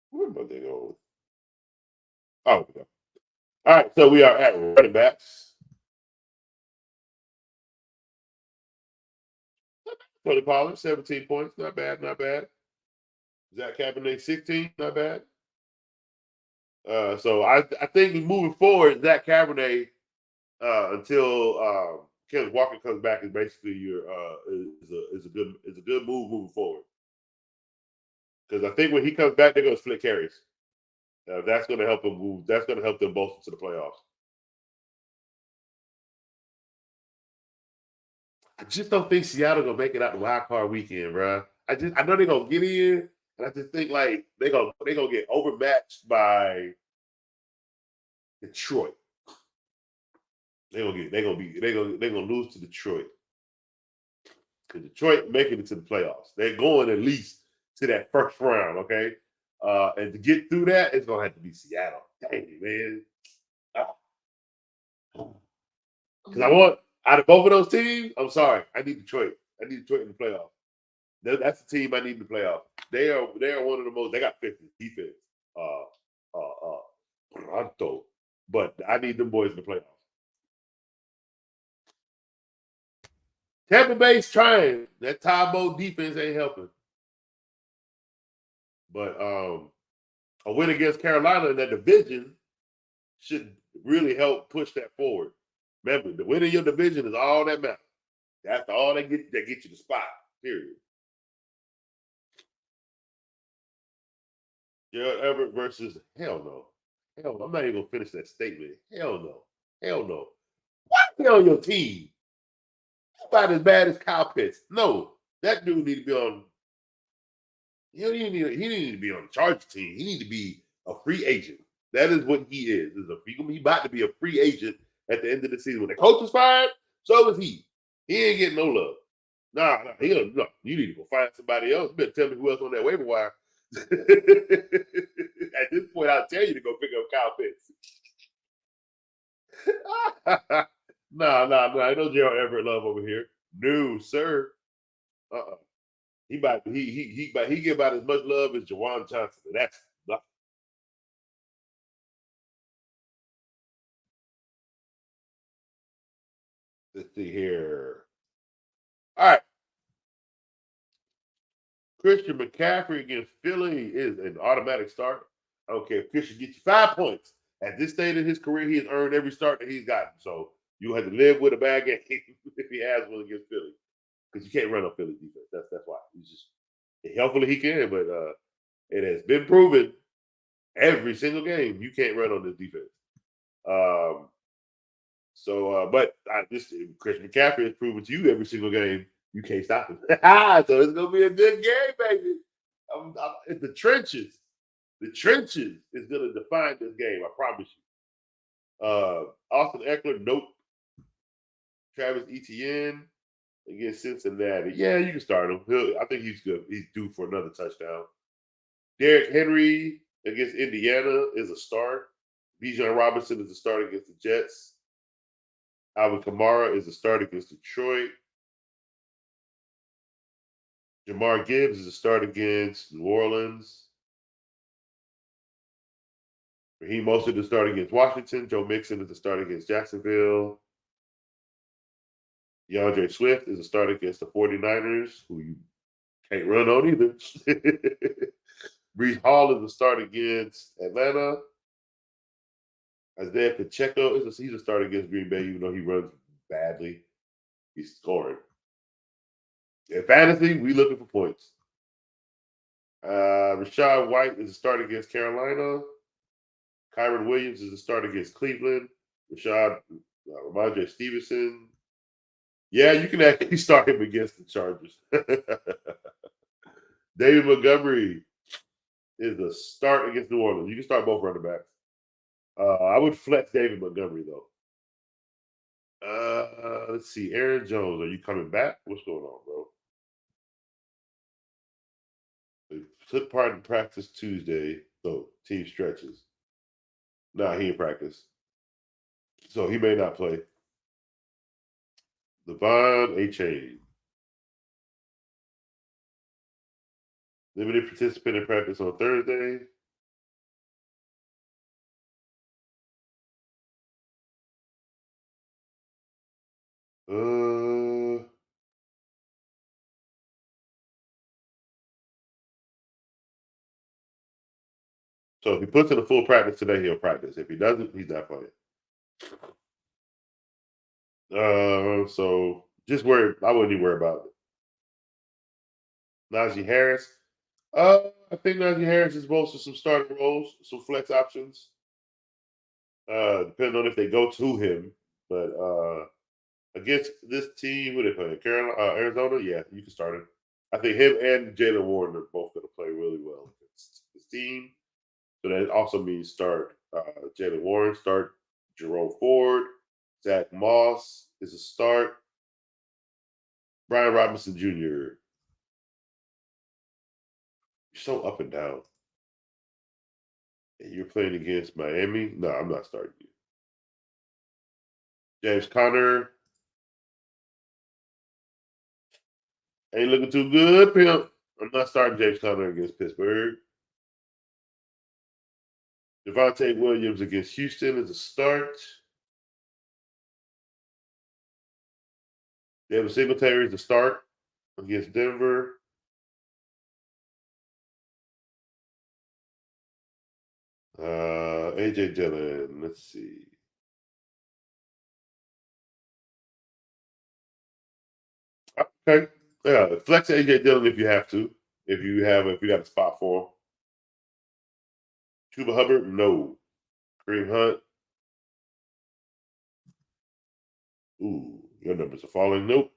Where am I going? Oh, okay. All right. So we are at running backs. Tony Pollard, 17 points. Not bad. Not bad. Zach Cabernet, 16. Not bad. So I think moving forward, Zach Cabernet until Kenneth Walker comes back is basically your is a good move moving forward. Because I think when he comes back, they're going to split carries. That's going to help them move. That's going to help them both into the playoffs. I just don't think Seattle gonna make it out the wild card weekend, bro. I know they're gonna get in, and I just think like they're gonna get overmatched by Detroit. They're gonna lose to Detroit. Because Detroit making it to the playoffs. They're going at least to that first round, okay? And to get through that, it's gonna have to be Seattle. Dang it, man. Because I want out of both of those teams, I'm sorry, I need Detroit. I need Detroit in the playoffs. That's the team I need in the playoffs. They are one of the most. They got 50 defense, pronto, but I need them boys in the playoffs. Tampa Bay's trying. That Tybo defense ain't helping. But a win against Carolina in that division should really help push that forward. Remember, the win in your division is all that matters. That's all that get you the spot. Period. Gerald Everett versus hell no. Hell no. I'm not even gonna finish that statement. Hell no. Hell no. Why he on your team? About as bad as Kyle Pitts. No, that dude need to be on. He didn't need to be on the Chargers team. He need to be a free agent. That is what he is. He about to be a free agent at the end of the season. When the coach was fired, so was he. He ain't getting no love. Nah, he don't. No, you need to go find somebody else. You better tell me who else on that waiver wire. At this point, I'll tell you to go pick up Kyle Pitts. No. I know Gerald Everett love over here. No, sir. He get about as much love as Jawan Johnson. And that's nothing. Let's see here. All right. Christian McCaffrey against Philly is an automatic start. I don't care if Christian gets you 5 points. At this stage in his career, he has earned every start that he's gotten. So you have to live with a bad game if he has one against Philly. Because you can't run on Philly defense. That's why. Hopefully he can, but it has been proven every single game you can't run on this defense. Christian McCaffrey has proven to you every single game you can't stop him. So it's gonna be a good game, baby. It's the trenches. The trenches is gonna define this game. I promise you. Austin Eckler, nope. Travis Etienne against Cincinnati. Yeah, you can start him. I think he's good. He's due for another touchdown. Derrick Henry against Indiana is a start. Bijan Robinson is a start against the Jets. Alvin Kamara is a start against Detroit. Jamar Gibbs is a start against New Orleans. Raheem Mostert is a start against Washington. Joe Mixon is a start against Jacksonville. DeAndre Swift is a start against the 49ers, who you can't run on either. Breece Hall is a start against Atlanta. Isaiah Pacheco he's a start against Green Bay, even though he runs badly. He's scoring. In fantasy, we looking for points. Rashad White is a start against Carolina. Kyron Williams is a start against Cleveland. Ramondre Stevenson. Yeah, you can actually start him against the Chargers. David Montgomery is a start against New Orleans. You can start both running backs. I would flex David Montgomery though. Let's see. Aaron Jones, are you coming back? What's going on, bro? He took part in practice Tuesday. So team stretches. Nah, he in practice. So he may not play. Devon A-Chain. Limited participant in practice on Thursday. So if he puts in a full practice today, he'll practice. If he doesn't, he's not playing. So just worry. I wouldn't even worry about it. Najee Harris. I think Najee Harris is most of some starting roles, some flex options. Depending on if they go to him. But against this team, who they playing? Arizona? Yeah, you can start him. I think him and Jalen Warren are both going to play really well against this team. So that also means start Jalen Warren, start Jerome Ford, Zach Moss is a start. Brian Robinson Jr. You're so up and down. And you're playing against Miami? No, I'm not starting you. James Conner. Ain't looking too good, pimp. I'm not starting James Conner against Pittsburgh. Devontae Williams against Houston is a start. Devin Singletary is a start against Denver. AJ Dillon. Let's see. Okay. Yeah, flex AJ Dillon if you have to. If you got a spot for him. Chuba Hubbard, no. Kareem Hunt. Ooh, your numbers are falling. Nope.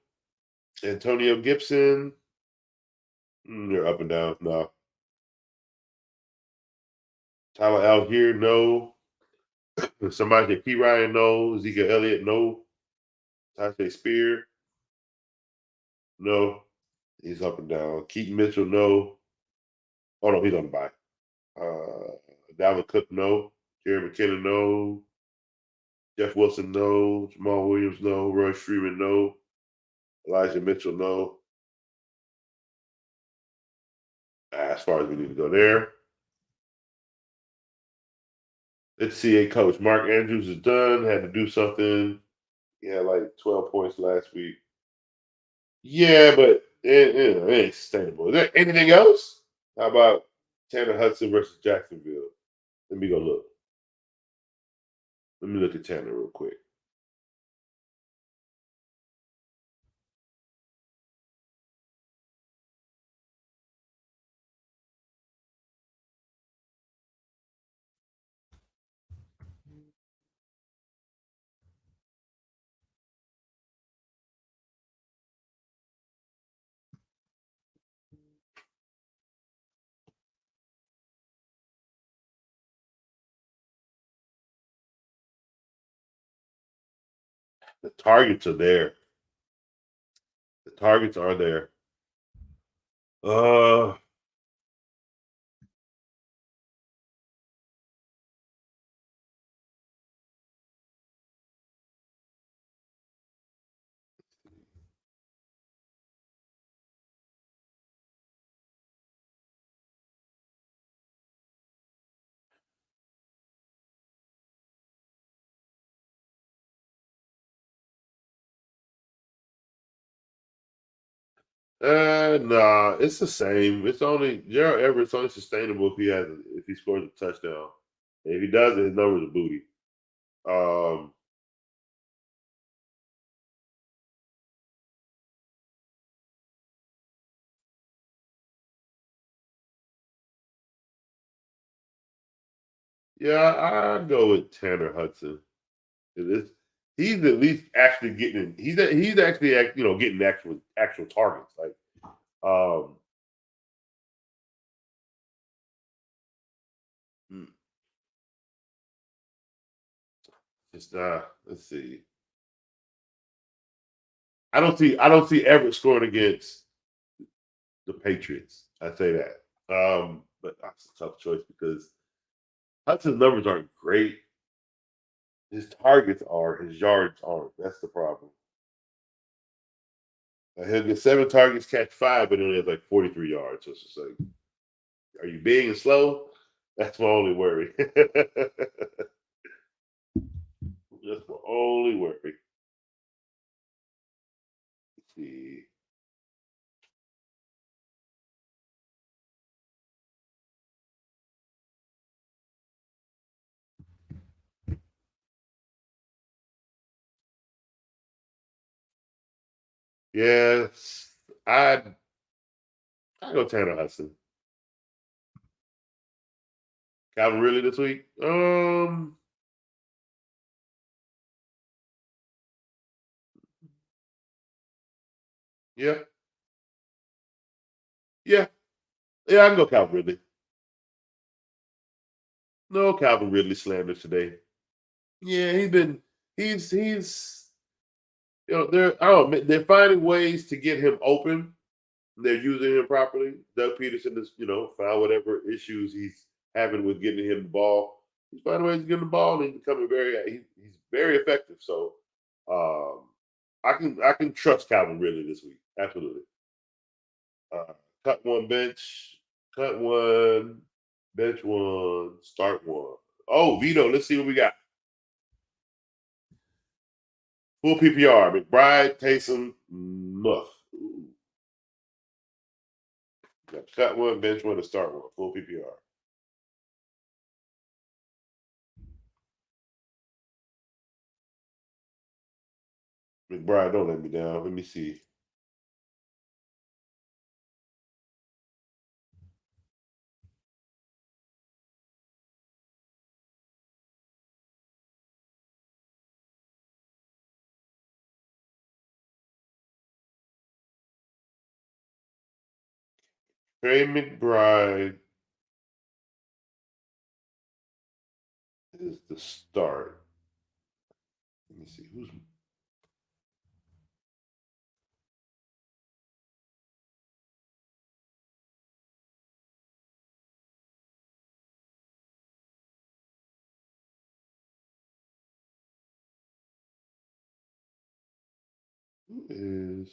Antonio Gibson. They're up and down. No. Tyler Algier, no. Somebody Key Ryan, no. Ezekiel Elliott, no. Tajay Spear, no. He's up and down. Keaton Mitchell, no. Oh no, he's on the bye. Dalvin Cook, no. Jerry McKinnon, no. Jeff Wilson, no. Jamal Williams, no. Roy Freeman, no. Elijah Mitchell, no. As far as we need to go there. Let's see a coach. Mark Andrews is done. Had to do something. He had like 12 points last week. Yeah, but it ain't sustainable. Is there anything else? How about Tanner Hudson versus Jacksonville? Let me go look. Let me look at Tanner real quick. The targets are there. The targets are there. Uh, nah, it's the same. It's only Gerald Everett's only sustainable if he scores a touchdown. And if he doesn't, his numbers are booty. Um, yeah, I'd go with Tanner Hudson. He's at least actually getting. He's actually getting actual targets. Like, um, Just let's see. I don't see Everett scoring against the Patriots. I say that. But that's a tough choice because Hudson's numbers aren't great. His targets are, his yards aren't. That's the problem. He'll get 7 targets, catch 5, but he only has like 43 yards. So it's just like, are you being slow? That's my only worry. That's my only worry. Let's see. Yes, I go Tanner Hudson. Calvin Ridley this week. Yeah, yeah, yeah. I can go Calvin Ridley. No Calvin Ridley slander today. Yeah, he's they're finding ways to get him open. They're using him properly. Doug Peterson has, found whatever issues he's having with getting him the ball. He's finding ways to get him the ball, and he's becoming he's very effective. So I can trust Calvin Ridley this week. Absolutely. Cut one, cut one, bench one, start one. Oh, Vito, let's see what we got. Full PPR, McBride, Taysom, Muff. Ooh. Got cut one, bench one, to start one. Full PPR. McBride, don't let me down. Let me see. Trey McBride is the start. Let me see who is.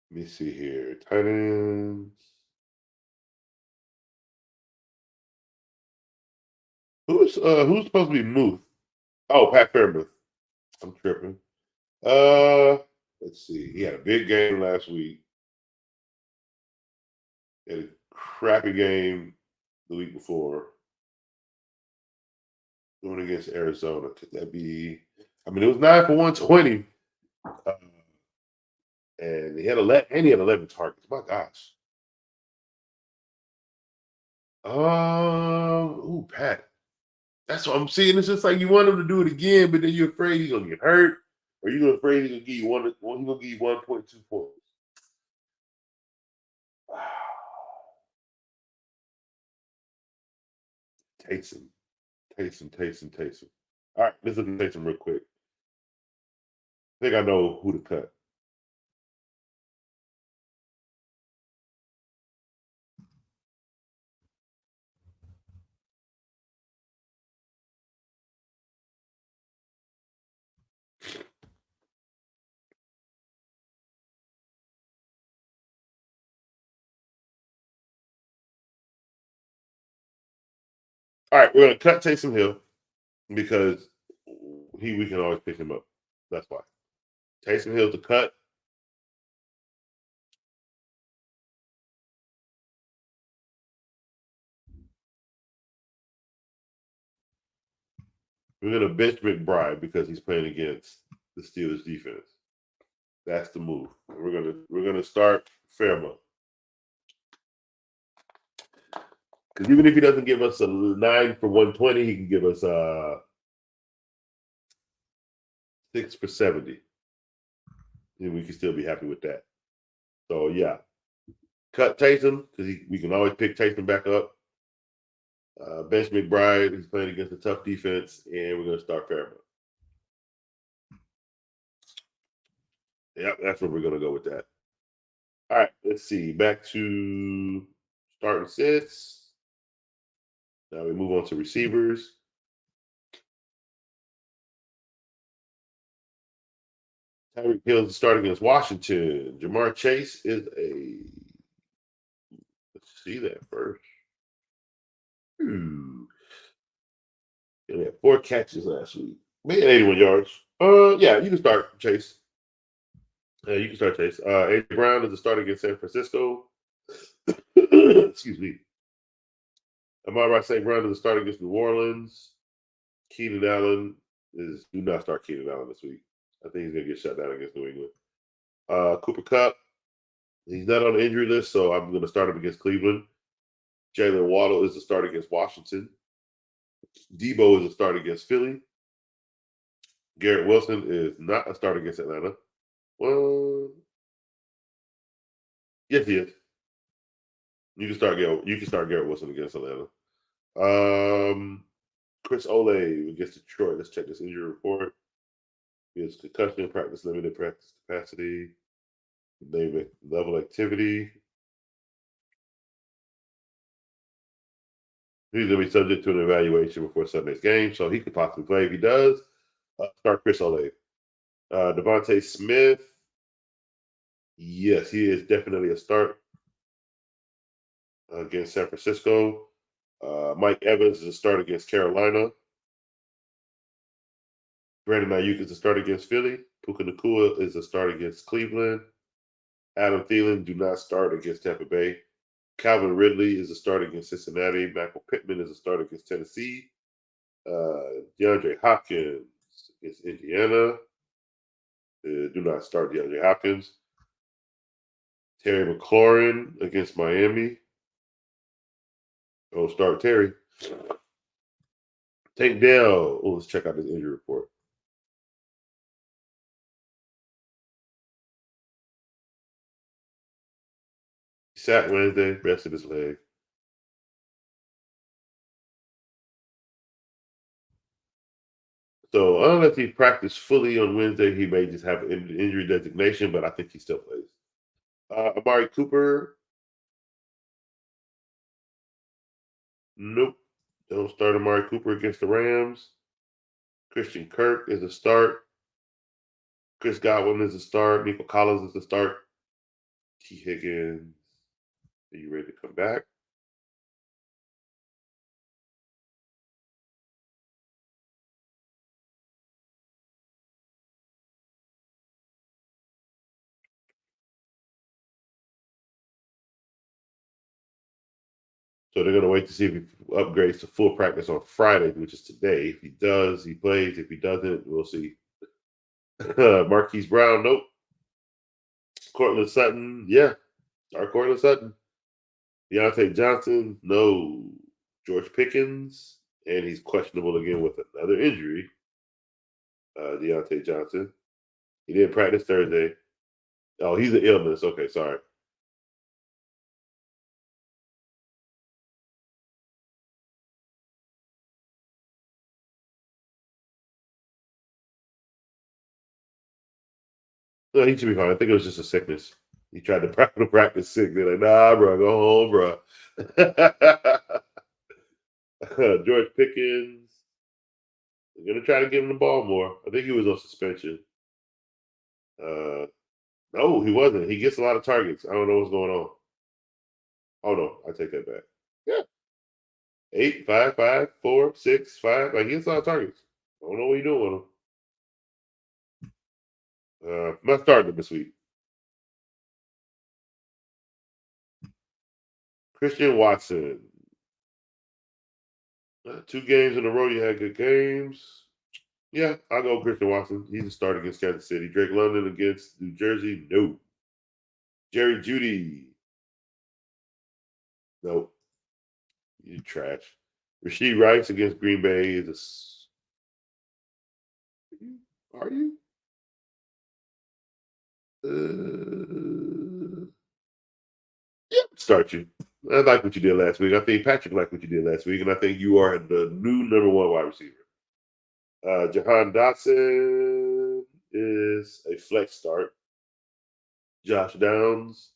Let me see here. Tight ends. Who's supposed to be Muth? Oh, Pat Fairmouth. I'm tripping. Let's see. He had a big game last week. He had a crappy game the week before. Going against Arizona. Could that be? I mean, it was 9 for 120. And he had 11 targets. My gosh. Pat. That's what I'm seeing. It's just like you want him to do it again, but then you're afraid he's gonna get hurt, or you're afraid he's gonna give you he's gonna give you 1.2 points. Taysom. All right, let's look at Taysom real quick. I think I know who to cut. All right, we're gonna cut Taysom Hill because we can always pick him up. That's why. Taysom Hill's a cut. We're gonna bench McBride because he's playing against the Steelers defense. That's the move. We're gonna start Fairmouth. Because even if he doesn't give us a 9 for 120, he can give us 6 for 70. And we can still be happy with that. So, yeah. Cut Taysom, because we can always pick Taysom back up. Bench McBride, who's playing against a tough defense, and we're going to start Fairmont. Yep, that's where we're going to go with that. All right, let's see. Back to starting sets. Now we move on to receivers. Tyreek Hill is starting against Washington. Jamar Chase is a. Let's see that first. He had 4 catches last week. He had 81 yards. Yeah, you can start Chase. You can start Chase. A.J. Brown is the start against San Francisco. Excuse me. Amon-Ra St. Brown is the start against New Orleans. Keenan Allen do not start Keenan Allen this week. I think he's going to get shut down against New England. Cooper Kupp, he's not on the injury list, so I'm going to start him against Cleveland. Jalen Waddle is the start against Washington. Debo is a start against Philly. Garrett Wilson is not a start against Atlanta. Well, yes, he is. You can start Garrett Wilson against Atlanta. Chris Olave against Detroit. Let's check this injury report. He has concussion, practice, limited practice capacity, level activity. He's going to be subject to an evaluation before Sunday's game, so he could possibly play. If he does, start Chris Olave. Devontae Smith, yes, he is definitely a start against San Francisco. Mike Evans is a start against Carolina. Brandon Ayuk is a start against Philly. Puka Nacua is a start against Cleveland. Adam Thielen do not start against Tampa Bay. Calvin Ridley is a start against Cincinnati. Michael Pittman is a start against Tennessee. DeAndre Hopkins against Indiana. Do not start DeAndre Hopkins. Terry McLaurin against Miami. Don't start Terry. Tank Dell. Oh, let's check out this injury report. He sat Wednesday, rested his leg. So unless he practiced fully on Wednesday, he may just have an injury designation, but I think he still plays. Amari Cooper. Nope. Don't start Amari Cooper against the Rams. Christian Kirk is a start. Chris Godwin is a start. Nico Collins is a start. T. Higgins. Are you ready to come back? So they're going to wait to see if he upgrades to full practice on Friday, which is today. If he does, he plays. If he doesn't, we'll see. Marquise Brown, nope. Cortland Sutton, yeah. Start Cortland Sutton. Deontay Johnson, no. George Pickens, and he's questionable again with another injury. Deontay Johnson. He didn't practice Thursday. Oh, he's an illness. Okay, sorry. No, he should be fine. I think it was just a sickness. He tried to practice sick. They're like, nah, bro, go home, bro. George Pickens. They're going to try to give him the ball more. I think he was on suspension. No, he wasn't. He gets a lot of targets. I don't know what's going on. Oh, no, I take that back. Yeah. 8, 5, 5, 4, 6, 5. Like, he gets a lot of targets. I don't know what you're doing with him. I'm not starting him this week. Christian Watson. 2 games in a row, you had good games. Yeah, I'll go Christian Watson. He's a start against Kansas City. Drake London against New Jersey. No. Jerry Jeudy. Nope. You trash. Rasheed Rice against Green Bay is are you? Yep, start you. I like what you did last week. I think Patrick liked what you did last week, and I think you are the new number one wide receiver. Jahan Dotson is a flex start. Josh Downs.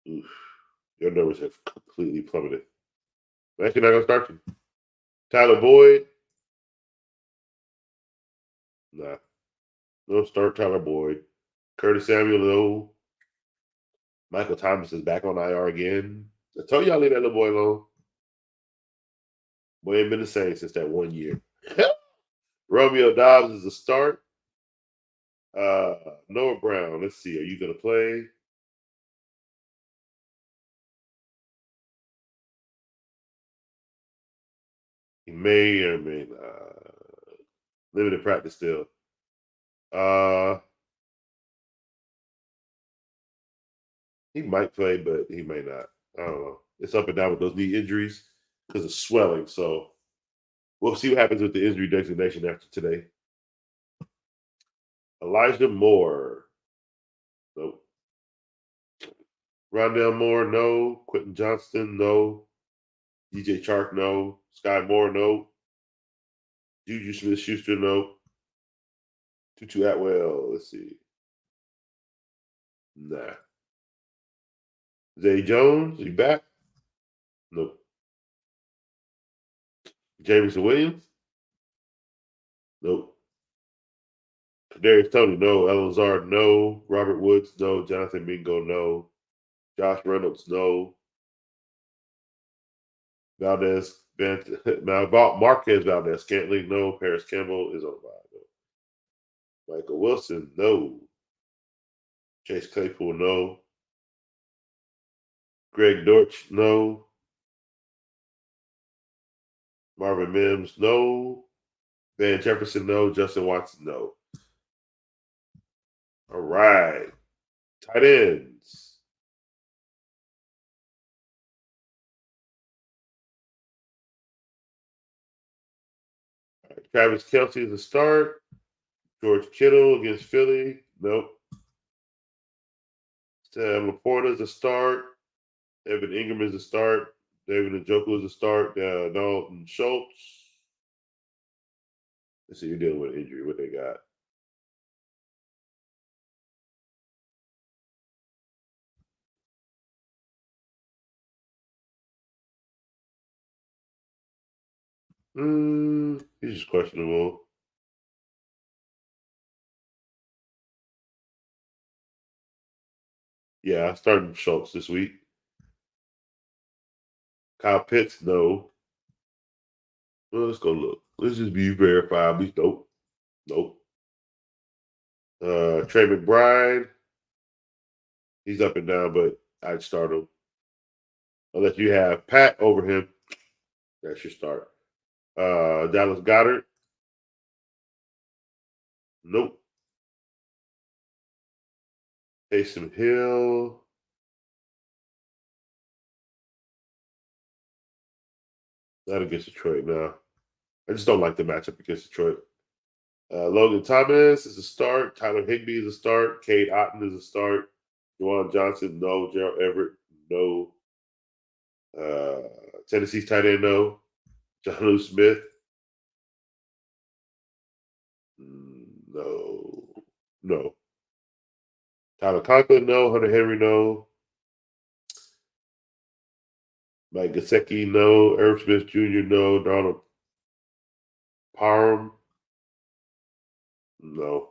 Oof, your numbers have completely plummeted. I'm actually not going to start you. Tyler Boyd. Nah. No start Tyler Boyd. Curtis Samuel, no. Michael Thomas is back on IR again. I told y'all leave that little boy alone. Boy ain't been the same since that 1 year. Romeo Dobbs is a start. Noah Brown, let's see. Are you going to play? He may or may not. Limited practice still. He might play, but he may not. I don't know. It's up and down with those knee injuries because of swelling. So we'll see what happens with the injury designation after today. Elijah Moore. Nope. Rondell Moore, no. Quentin Johnston, no. DJ Chark, no. Sky Moore, no. Juju Smith-Schuster, no. Tutu Atwell, let's see. Nah. Zay Jones, you back? Nope. Jameson Williams? Nope. Kadarius Toney, no. Elazar, no. Robert Woods, no. Jonathan Mingo, no. Josh Reynolds, no. Marquez Valdez Scantling, no. Paris Campbell is on the bye, no. Michael Wilson, no. Chase Claypool, no. Greg Dortch, no. Marvin Mims, no. Van Jefferson, no. Justin Watson, no. All right. Tight ends. All right. Travis Kelce is a start. George Kittle against Philly. Nope. Sam Laporta is a start. Evan Ingram is a start. David Njoku is a start. Dalton Schultz. Let's see, you're dealing with an injury. What they got? He's just questionable. Yeah, I started Schultz this week. Kyle Pitts, no. Well, let's go look. Let's just be verified. Nope. Nope. Trey McBride. He's up and down, but I'd start him. Unless you have Pat over him. That's your start. Dallas Goedert. Nope. Taysom Hill. Not against Detroit now. I just don't like the matchup against Detroit. Logan Thomas is a start. Tyler Higbee is a start. Cade Otton is a start. Juwan Johnson, no. Gerald Everett, no. Tennessee's tight end, no. John Lou Smith, no. No. Tyler Conklin, no. Hunter Henry, no. Mike Gesicki, no. Irv Smith Jr., no. Donald Parham, no.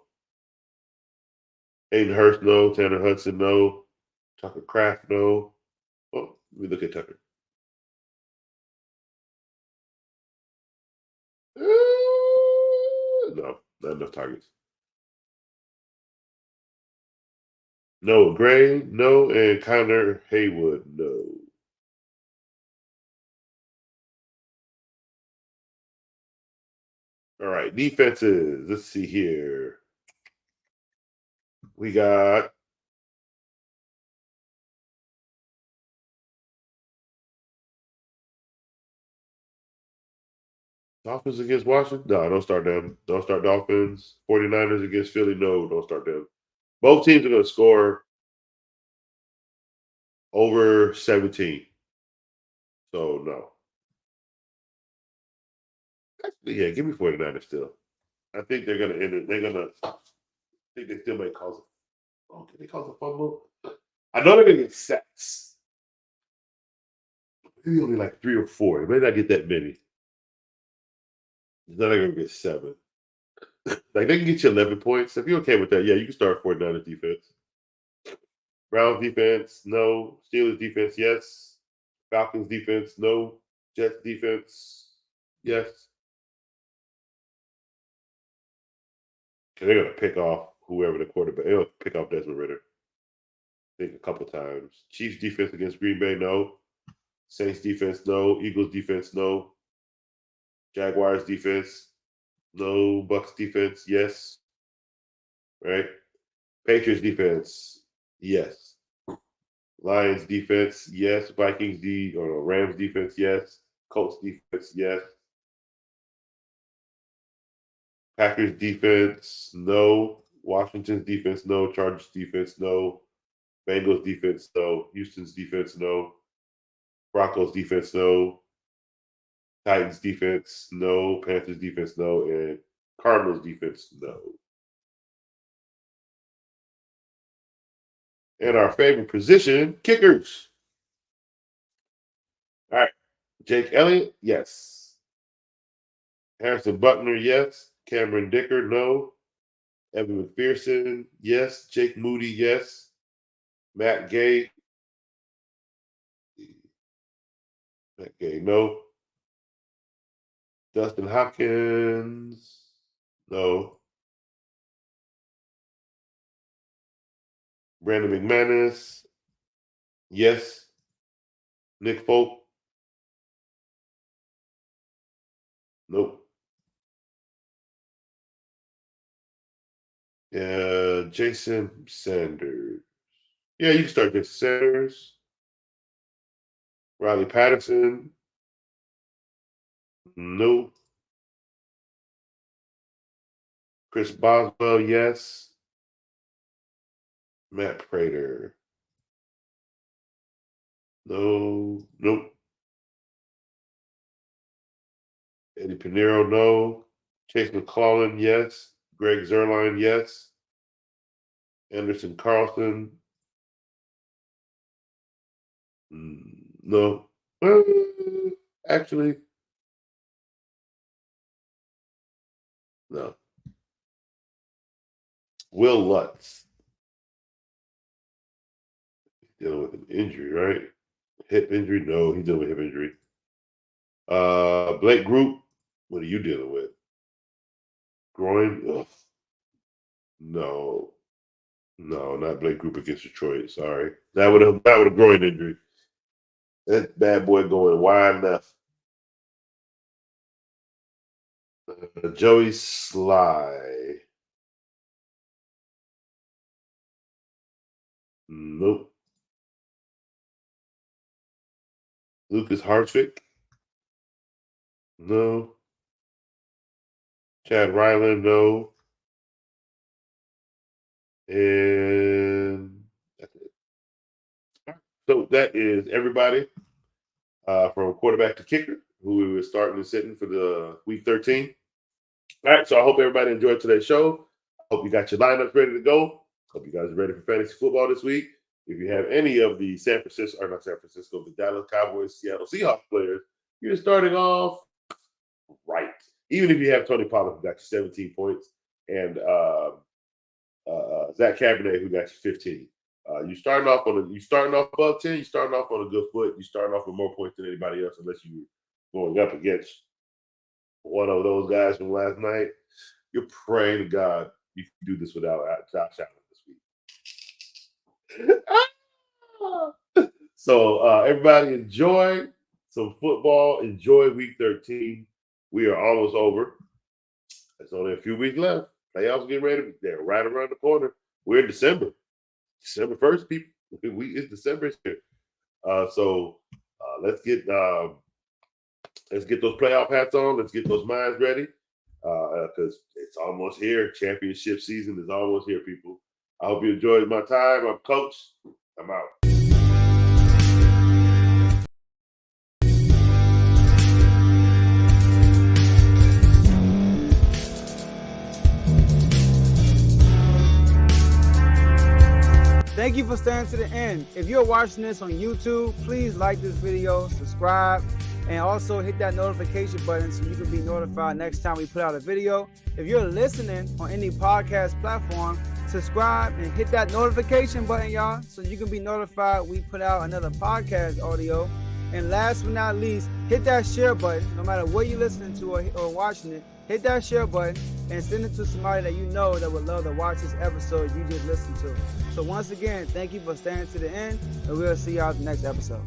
Hayden Hurst, no. Tanner Hudson, no. Tucker Kraft, no. Oh, let me look at Tucker. No, not enough targets. Noah Gray, no. And Connor Haywood, no. All right, defenses. Let's see here. We got Dolphins against Washington? No, don't start them. Don't start Dolphins. 49ers against Philly? No, don't start them. Both teams are going to score over 17. So, no. Actually, yeah, give me 49ers still. I think they're going to end it. I think they still may cause can they cause a fumble? I know they're going to get sacks. Maybe only like 3 or 4. They may not get that many. They're not going to get 7. Like, they can get you 11 points. If you're okay with that, yeah, you can start 49ers defense. Browns defense, no. Steelers defense, yes. Falcons defense, no. Jets defense, yes. They're going to pick off whoever the quarterback. They'll pick off Desmond Ridder. I think a couple times. Chiefs defense against Green Bay, no. Saints defense, no. Eagles defense, no. Jaguars defense, no. Bucks defense, yes. Right? Patriots defense, yes. Lions defense, yes. Vikings Rams defense, yes. Colts defense, yes. Packers defense, no. Washington's defense, no. Chargers defense, no. Bengals defense, no. Houston's defense, no. Broncos defense, no. Titans defense, no. Panthers defense, no. And Cardinals defense, no. And our favorite position, kickers. All right. Jake Elliott, yes. Harrison Butler, yes. Cameron Dicker, no. Evan McPherson, yes. Jake Moody, yes. Matt Gay, no. Dustin Hopkins, no. Brandon McManus, yes. Nick Folk, nope. Jason Sanders. Yeah, you can start Jason Sanders. Riley Patterson, no. Chris Boswell, yes. Matt Prater, no. Nope. Eddie Pinero, no. Chase McClellan, yes. Greg Zerline, yes. Anderson Carlson, no. Actually, no. Will Lutz, dealing with an injury, right? Hip injury? No, he's dealing with hip injury. Blake Group, what are you dealing with? Groin? Ugh. No, not Blake Group against Detroit. Sorry, that would have a groin injury. That bad boy going wide left. Joey Sly. Nope. Lucas Hartwick. No. Chad Ryland, no. And that's it. So that is everybody from quarterback to kicker who we were starting and sitting for the week 13. All right, so I hope everybody enjoyed today's show. I hope you got your lineups ready to go. Hope you guys are ready for fantasy football this week. If you have any of the the Dallas Cowboys, Seattle Seahawks players, you're starting off right. Even if you have Tony Pollard, who got you 17 points, and Zach Cabernet, who got you 15. You're starting off above 10. You're starting off on a good foot. You're starting off with more points than anybody else, unless you're going up against one of those guys from last night. You're praying to God you can do this without Josh Allen this week. So everybody enjoy some football. Enjoy week 13. We are almost over. There's only a few weeks left. Playoffs getting ready. They're right around the corner. We're in December. December 1st, people. It's December here. So let's get let's get those playoff hats on. Let's get those minds ready because it's almost here. Championship season is almost here, people. I hope you enjoyed my time. I'm Coach. I'm out. Thank you for staying to the end. If you're watching this on YouTube, please like this video, subscribe, and also hit that notification button so you can be notified next time we put out a video. If you're listening on any podcast platform, subscribe and hit that notification button, y'all, so you can be notified we put out another podcast audio. And last but not least, hit that share button. No matter what you're listening to or watching it, hit that share button and send it to somebody that you know that would love to watch this episode you just listened to. So once again, thank you for staying to the end, and we'll see y'all at the next episode.